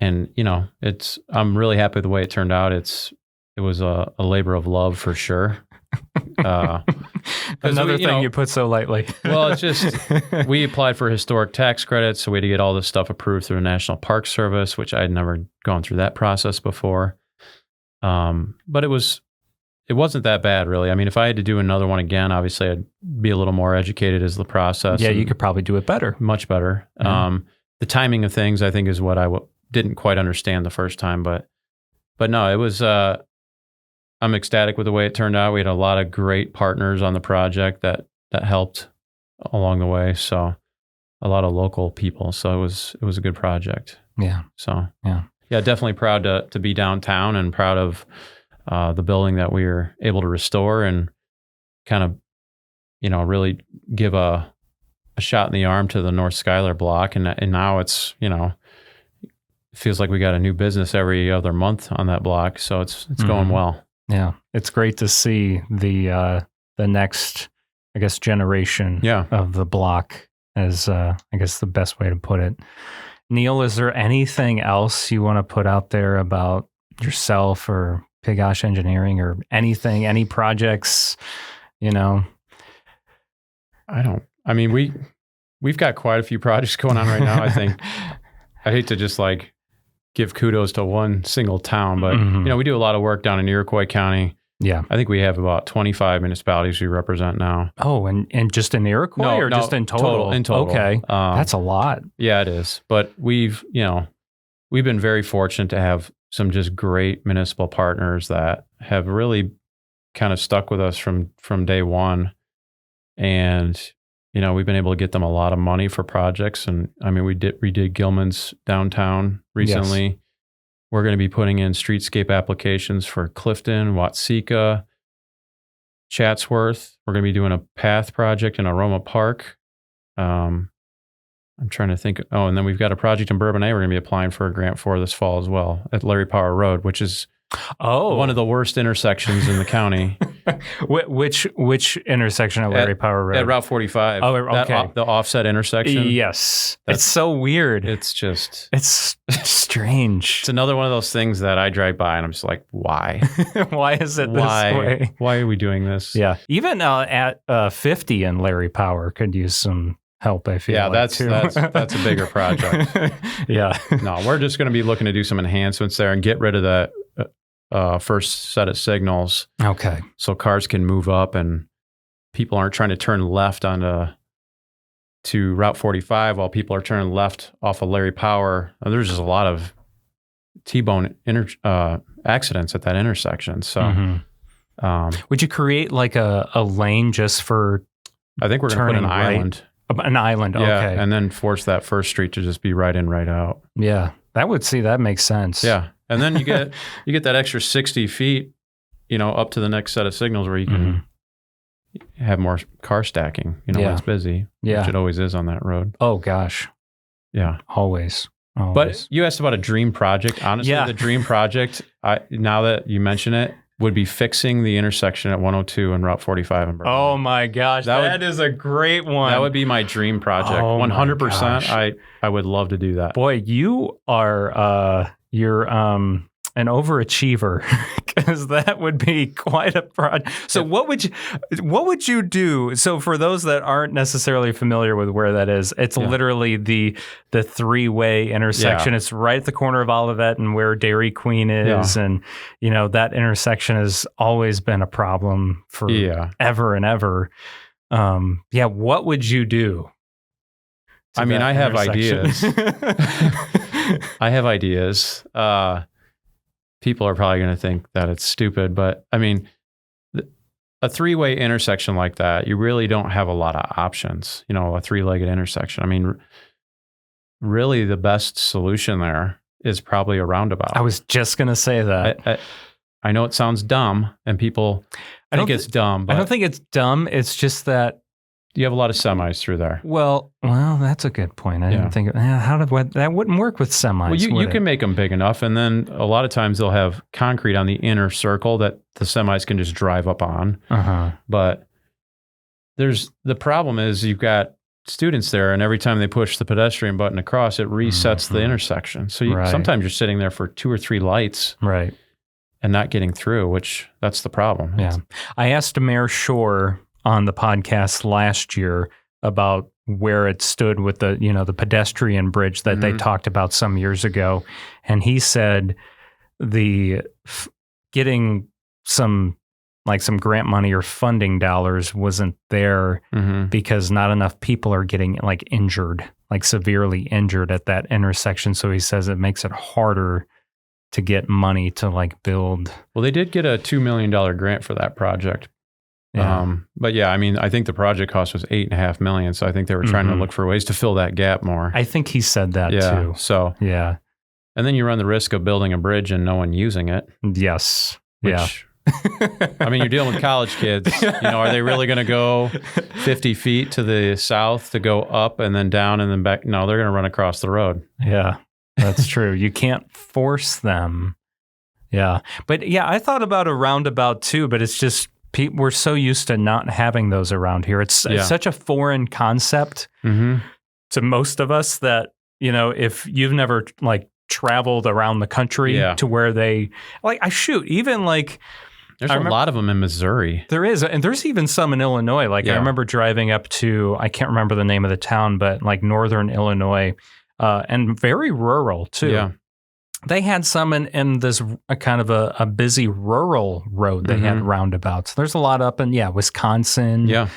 really happy with the way it turned out. It was a labor of love for sure. Another thing you put so lightly. Well, it's just, we applied for historic tax credits, so we had to get all this stuff approved through the National Park Service, which I'd never gone through that process before. But it wasn't that bad, really. If I had to do another one again, obviously I'd be a little more educated as the process. Yeah, you could probably do it better. Much better. Mm-hmm. The timing of things, I think, is what I didn't quite understand the first time. But no, it was, I'm ecstatic with the way it turned out. We had a lot of great partners on the project that helped along the way. So a lot of local people. So it was a good project. Yeah. So yeah, definitely proud to be downtown and proud of the building that we were able to restore and kind of, really give a shot in the arm to the North Schuyler block. And now it's, it feels like we got a new business every other month on that block. So it's going well. Yeah. It's great to see the the next, I guess, generation of the block, as I guess the best way to put it. Neil, is there anything else you want to put out there about yourself or Piggush Engineering or anything, any projects, I mean, we've got quite a few projects going on right now. I think I hate to just like give kudos to one single town, but we do a lot of work down in Iroquois County. Yeah. I think we have about 25 municipalities we represent now. Oh, and just in Iroquois or just in total? In total. Okay. That's a lot. Yeah, it is. But we've been very fortunate to have some just great municipal partners that have really kind of stuck with us from day one. And, we've been able to get them a lot of money for projects. And I mean, we redid Gilman's downtown recently. Yes. We're going to be putting in streetscape applications for Clifton, Watseka, Chatsworth. We're going to be doing a path project in Aroma Park. I'm trying to think. Oh, and then we've got a project in Bourbonnais we're going to be applying for a grant for this fall as well at Larry Power Road, which is one of the worst intersections in the county. Which intersection at Larry Power Road? At Route 45. Oh, okay. The offset intersection. Yes. It's so weird. It's strange. It's another one of those things that I drive by and I'm just like, why? Why is it this way? Why are we doing this? Yeah. Even at 50 in Larry Power could use some help, I feel like, that's a bigger project. Yeah. No, we're just going to be looking to do some enhancements there and get rid of that first set of signals. Okay. So cars can move up and people aren't trying to turn left to Route 45 while people are turning left off of Larry Power. There's just a lot of T-bone accidents at that intersection. So would you create like a lane just for I think we're going to put an island. An island, okay. And then force that first street to just be right in, right out. Yeah, that makes sense. Yeah. And then you get that extra 60 feet, up to the next set of signals where you can have more car stacking, when it's busy, which it always is on that road. Oh, gosh. Yeah. Always. But you asked about a dream project. Honestly, the dream project, now that you mention it, would be fixing the intersection at 102 and Route 45 in Berlin. Oh, my gosh. That is a great one. That would be my dream project. 100%. I would love to do that. Boy, you are... you're an overachiever, because that would be quite a project. So what would you do? So for those that aren't necessarily familiar with where that is, it's literally the three-way intersection. It's right at the corner of Olivet and where Dairy Queen is. And, that intersection has always been a problem for ever and ever. What would you do? I mean, I have ideas. I have ideas. People are probably going to think that it's stupid, but I mean, a three-way intersection like that, you really don't have a lot of options, a three-legged intersection. I mean, really the best solution there is probably a roundabout. I was just going to say that. I know it sounds dumb and people think it's dumb. But I don't think it's dumb. It's just that you have a lot of semis through there. Well, that's a good point. I didn't think that wouldn't work with semis. Well, you can make them big enough, and then a lot of times they'll have concrete on the inner circle that the semis can just drive up on. But the problem is you've got students there, and every time they push the pedestrian button across, it resets the intersection. So sometimes you're sitting there for 2 or 3 lights, right, and not getting through. Which that's the problem. Yeah, I asked Mayor Shore on the podcast last year about where it stood with the pedestrian bridge that they talked about some years ago. And he said getting some grant money or funding dollars wasn't there because not enough people are getting injured, severely injured at that intersection. So he says it makes it harder to get money to build. Well, they did get a $2 million grant for that project. Yeah. But I mean, I think the project cost was $8.5 million. So I think they were trying to look for ways to fill that gap more. I think he said that too. So, and then you run the risk of building a bridge and no one using it. Yes. Which, I mean, you're dealing with college kids, are they really going to go 50 feet to the south to go up and then down and then back? No, they're going to run across the road. Yeah, that's true. You can't force them. Yeah. But I thought about a roundabout too, but it's just, we're so used to not having those around here. It's such a foreign concept to most of us that, if you've never like traveled around the country to where they even like, there's a lot of them in Missouri. There is. And there's even some in Illinois. Like I remember driving up to, I can't remember the name of the town, but like northern Illinois, and very rural too. Yeah. They had some in this kind of a busy rural road. They had roundabouts. There's a lot up in, Wisconsin. Yeah.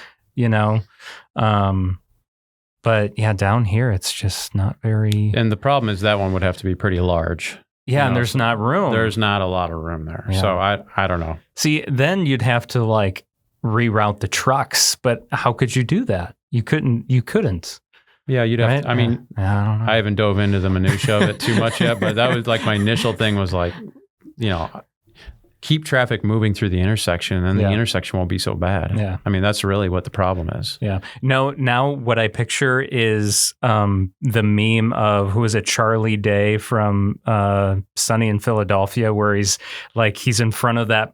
But down here, it's just not very. And the problem is that one would have to be pretty large. Yeah, and there's not room. There's not a lot of room there. Yeah. So I don't know. See, then you'd have to like reroute the trucks, but how could you do that? You couldn't. Yeah, you'd have to, I mean, I don't know. I haven't dove into the minutia of it too much yet, but that was like my initial thing was like, keep traffic moving through the intersection, and then the intersection won't be so bad. Yeah. I mean, that's really what the problem is. Yeah. No, now what I picture is the meme of, who is it, Charlie Day from Sunny in Philadelphia, where he's in front of that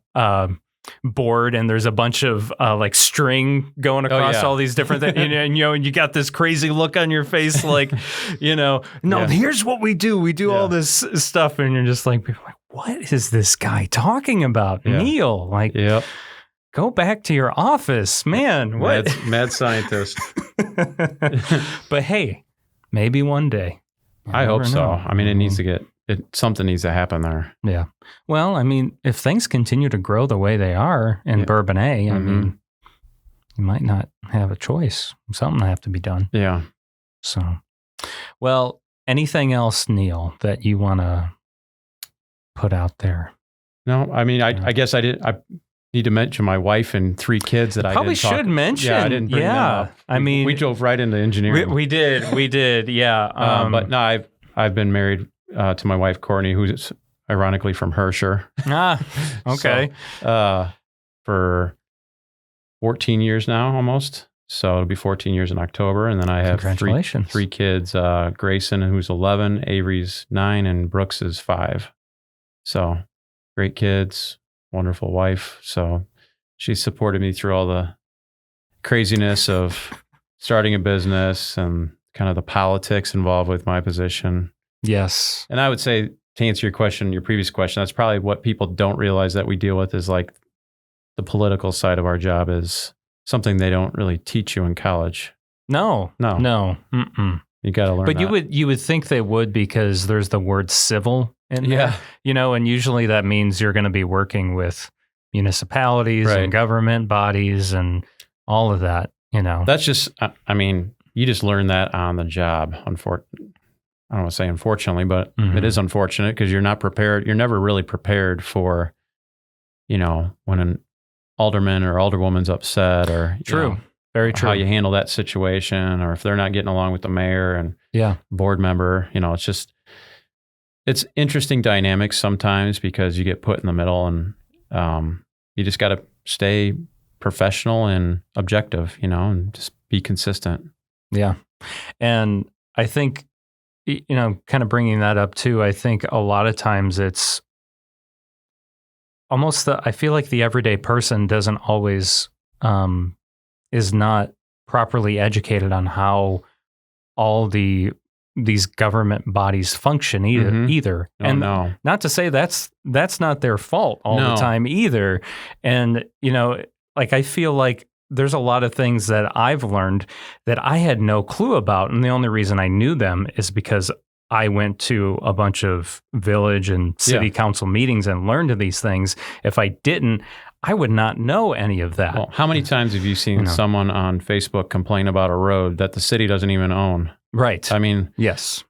board and there's a bunch of like string going across all these different things, and you got this crazy look on your face, like, here's what we do. We do all this stuff, and you're just like, what is this guy talking about? Neil, like, go back to your office, man. What? Mad scientist. But hey, maybe one day. I hope so. I mean, it needs to get, something needs to happen there. Yeah. Well, I mean, if things continue to grow the way they are in Bourbonnais, I mean, you might not have a choice. Something will have to be done. Yeah. So, well, anything else, Neil, that you want to put out there? No, I mean, I guess I need to mention my wife and 3 kids that I probably should mention. Yeah, I didn't bring them up. I mean, we drove right into engineering. We did. Yeah. But no, I've been married to my wife, Courtney, who's ironically from Herscher. Okay. So, for 14 years now, almost. So it'll be 14 years in October. And then I have three kids, Grayson, who's 11, Avery's 9, and Brooks is 5. So great kids, wonderful wife. So she supported me through all the craziness of starting a business and kind of the politics involved with my position. Yes. And I would say, to answer your previous question, that's probably what people don't realize that we deal with, is like the political side of our job is something they don't really teach you in college. No. Mm-mm. You got to learn. But you would think they would, because there's the word civil in there. And usually that means you're going to be working with municipalities and government bodies and all of that. That's just, I mean, you just learn that on the job. I don't want to say unfortunately, but it is unfortunate, because you're not prepared. You're never really prepared for, when an alderman or alderwoman's upset, or very true, how you handle that situation, or if they're not getting along with the mayor and board member. It's interesting dynamics sometimes, because you get put in the middle, and you just got to stay professional and objective, and just be consistent. Yeah. And I think, kind of bringing that up too, I think a lot of times it's almost I feel like the everyday person doesn't always, is not properly educated on how all these government bodies function either. Not to say that's not their fault all the time either. And, I feel like there's a lot of things that I've learned that I had no clue about. And the only reason I knew them is because I went to a bunch of village and city council meetings and learned these things. If I didn't, I would not know any of that. Well, how many times have you seen someone on Facebook complain about a road that the city doesn't even own? Right. I mean, yes.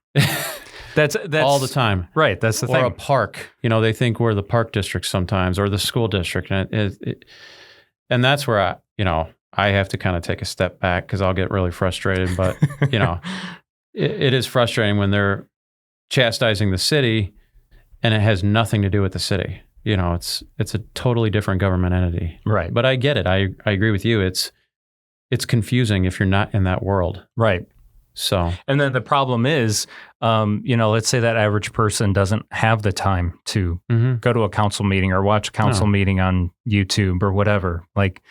That's all the time. Right. That's the thing. Or a park. They think we're the park district sometimes, or the school district. And that's where I have to kind of take a step back, because I'll get really frustrated. But, it is frustrating when they're chastising the city and it has nothing to do with the city. It's a totally different government entity. Right. But I get it. I agree with you. It's confusing if you're not in that world. Right. So, and then the problem is, let's say that average person doesn't have the time to go to a council meeting or watch a council meeting on YouTube or whatever. Like,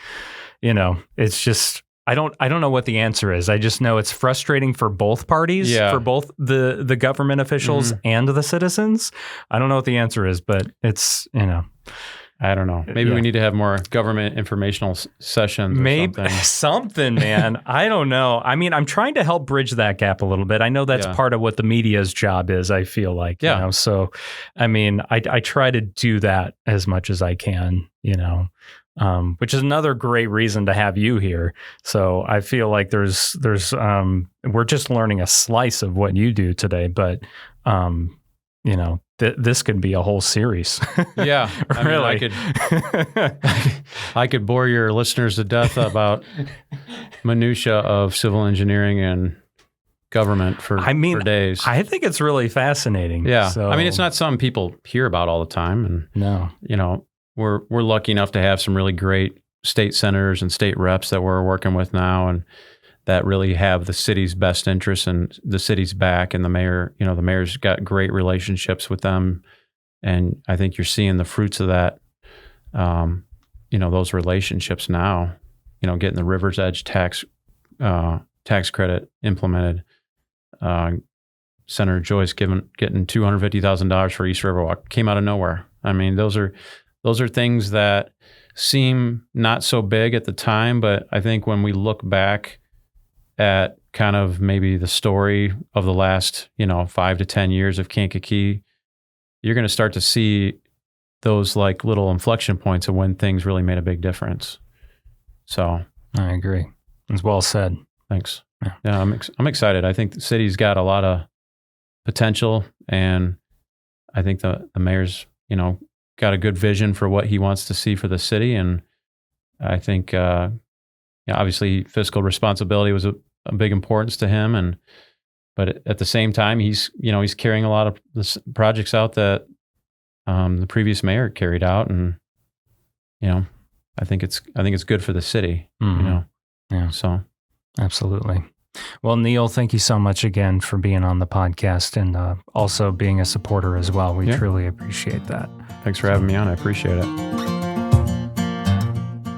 it's just, I don't know what the answer is. I just know it's frustrating for both parties, for both the government officials and the citizens. I don't know what the answer is, but it's, I don't know. Maybe we need to have more government informational sessions or maybe something, man. I don't know. I mean, I'm trying to help bridge that gap a little bit. I know that's part of what the media's job is, I feel like, So, I mean, I try to do that as much as I can, which is another great reason to have you here. So I feel like there's we're just learning a slice of what you do today, but, this could be a whole series. Yeah. Really. I could bore your listeners to death about minutia of civil engineering and government for days. I think it's really fascinating. Yeah. So, I mean, it's not something people hear about all the time. And, no. We're lucky enough to have some really great state senators and state reps that we're working with now, and that really have the city's best interests and the city's back. And the mayor, the mayor's got great relationships with them. And I think you're seeing the fruits of that, those relationships now, getting the River's Edge tax credit implemented. Senator Joyce getting $250,000 for East Riverwalk came out of nowhere. I mean, those are things that seem not so big at the time, but I think when we look back at kind of maybe the story of the last, 5 to 10 years of Kankakee, you're going to start to see those like little inflection points of when things really made a big difference. So I agree. It's well said. Thanks. Yeah, I'm excited. I think the city's got a lot of potential, and I think the mayor's, got a good vision for what he wants to see for the city. And I think, obviously fiscal responsibility was a big importance to him. But at the same time, he's carrying a lot of the projects out that the previous mayor carried out. And, I think it's good for the city, Yeah. So. Absolutely. Well, Neil, thank you so much again for being on the podcast and also being a supporter as well. We truly appreciate that. Thanks for having me on. I appreciate it.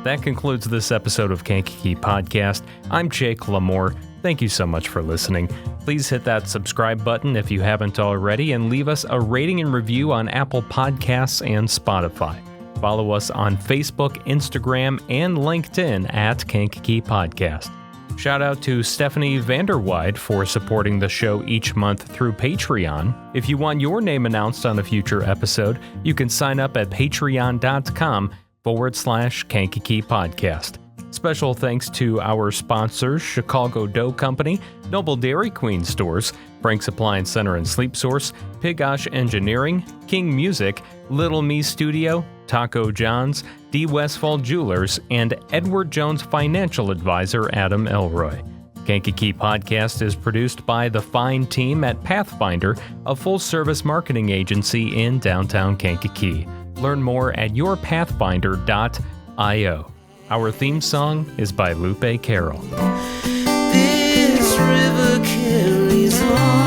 That concludes this episode of Kankakee Podcast. I'm Jake LaMore. Thank you so much for listening. Please hit that subscribe button if you haven't already, and leave us a rating and review on Apple Podcasts and Spotify. Follow us on Facebook, Instagram, and LinkedIn at Kankakee Podcast. Shout out to Stephanie Vanderweide for supporting the show each month through Patreon. If you want your name announced on a future episode, you can sign up at patreon.com/Kankakee Podcast. Special thanks to our sponsors, Chicago Dough Company, Noble Dairy Queen Stores, Frank's Appliance Center and Sleep Source, Piggush Engineering, King Music, Little Me Studio, Taco John's, D. Westfall Jewelers, and Edward Jones Financial Advisor Adam Elroy. Kankakee Podcast is produced by the fine team at Pathfinder, a full-service marketing agency in downtown Kankakee. Learn more at yourpathfinder.io. Our theme song is by Lupe Carroll. This river carries on.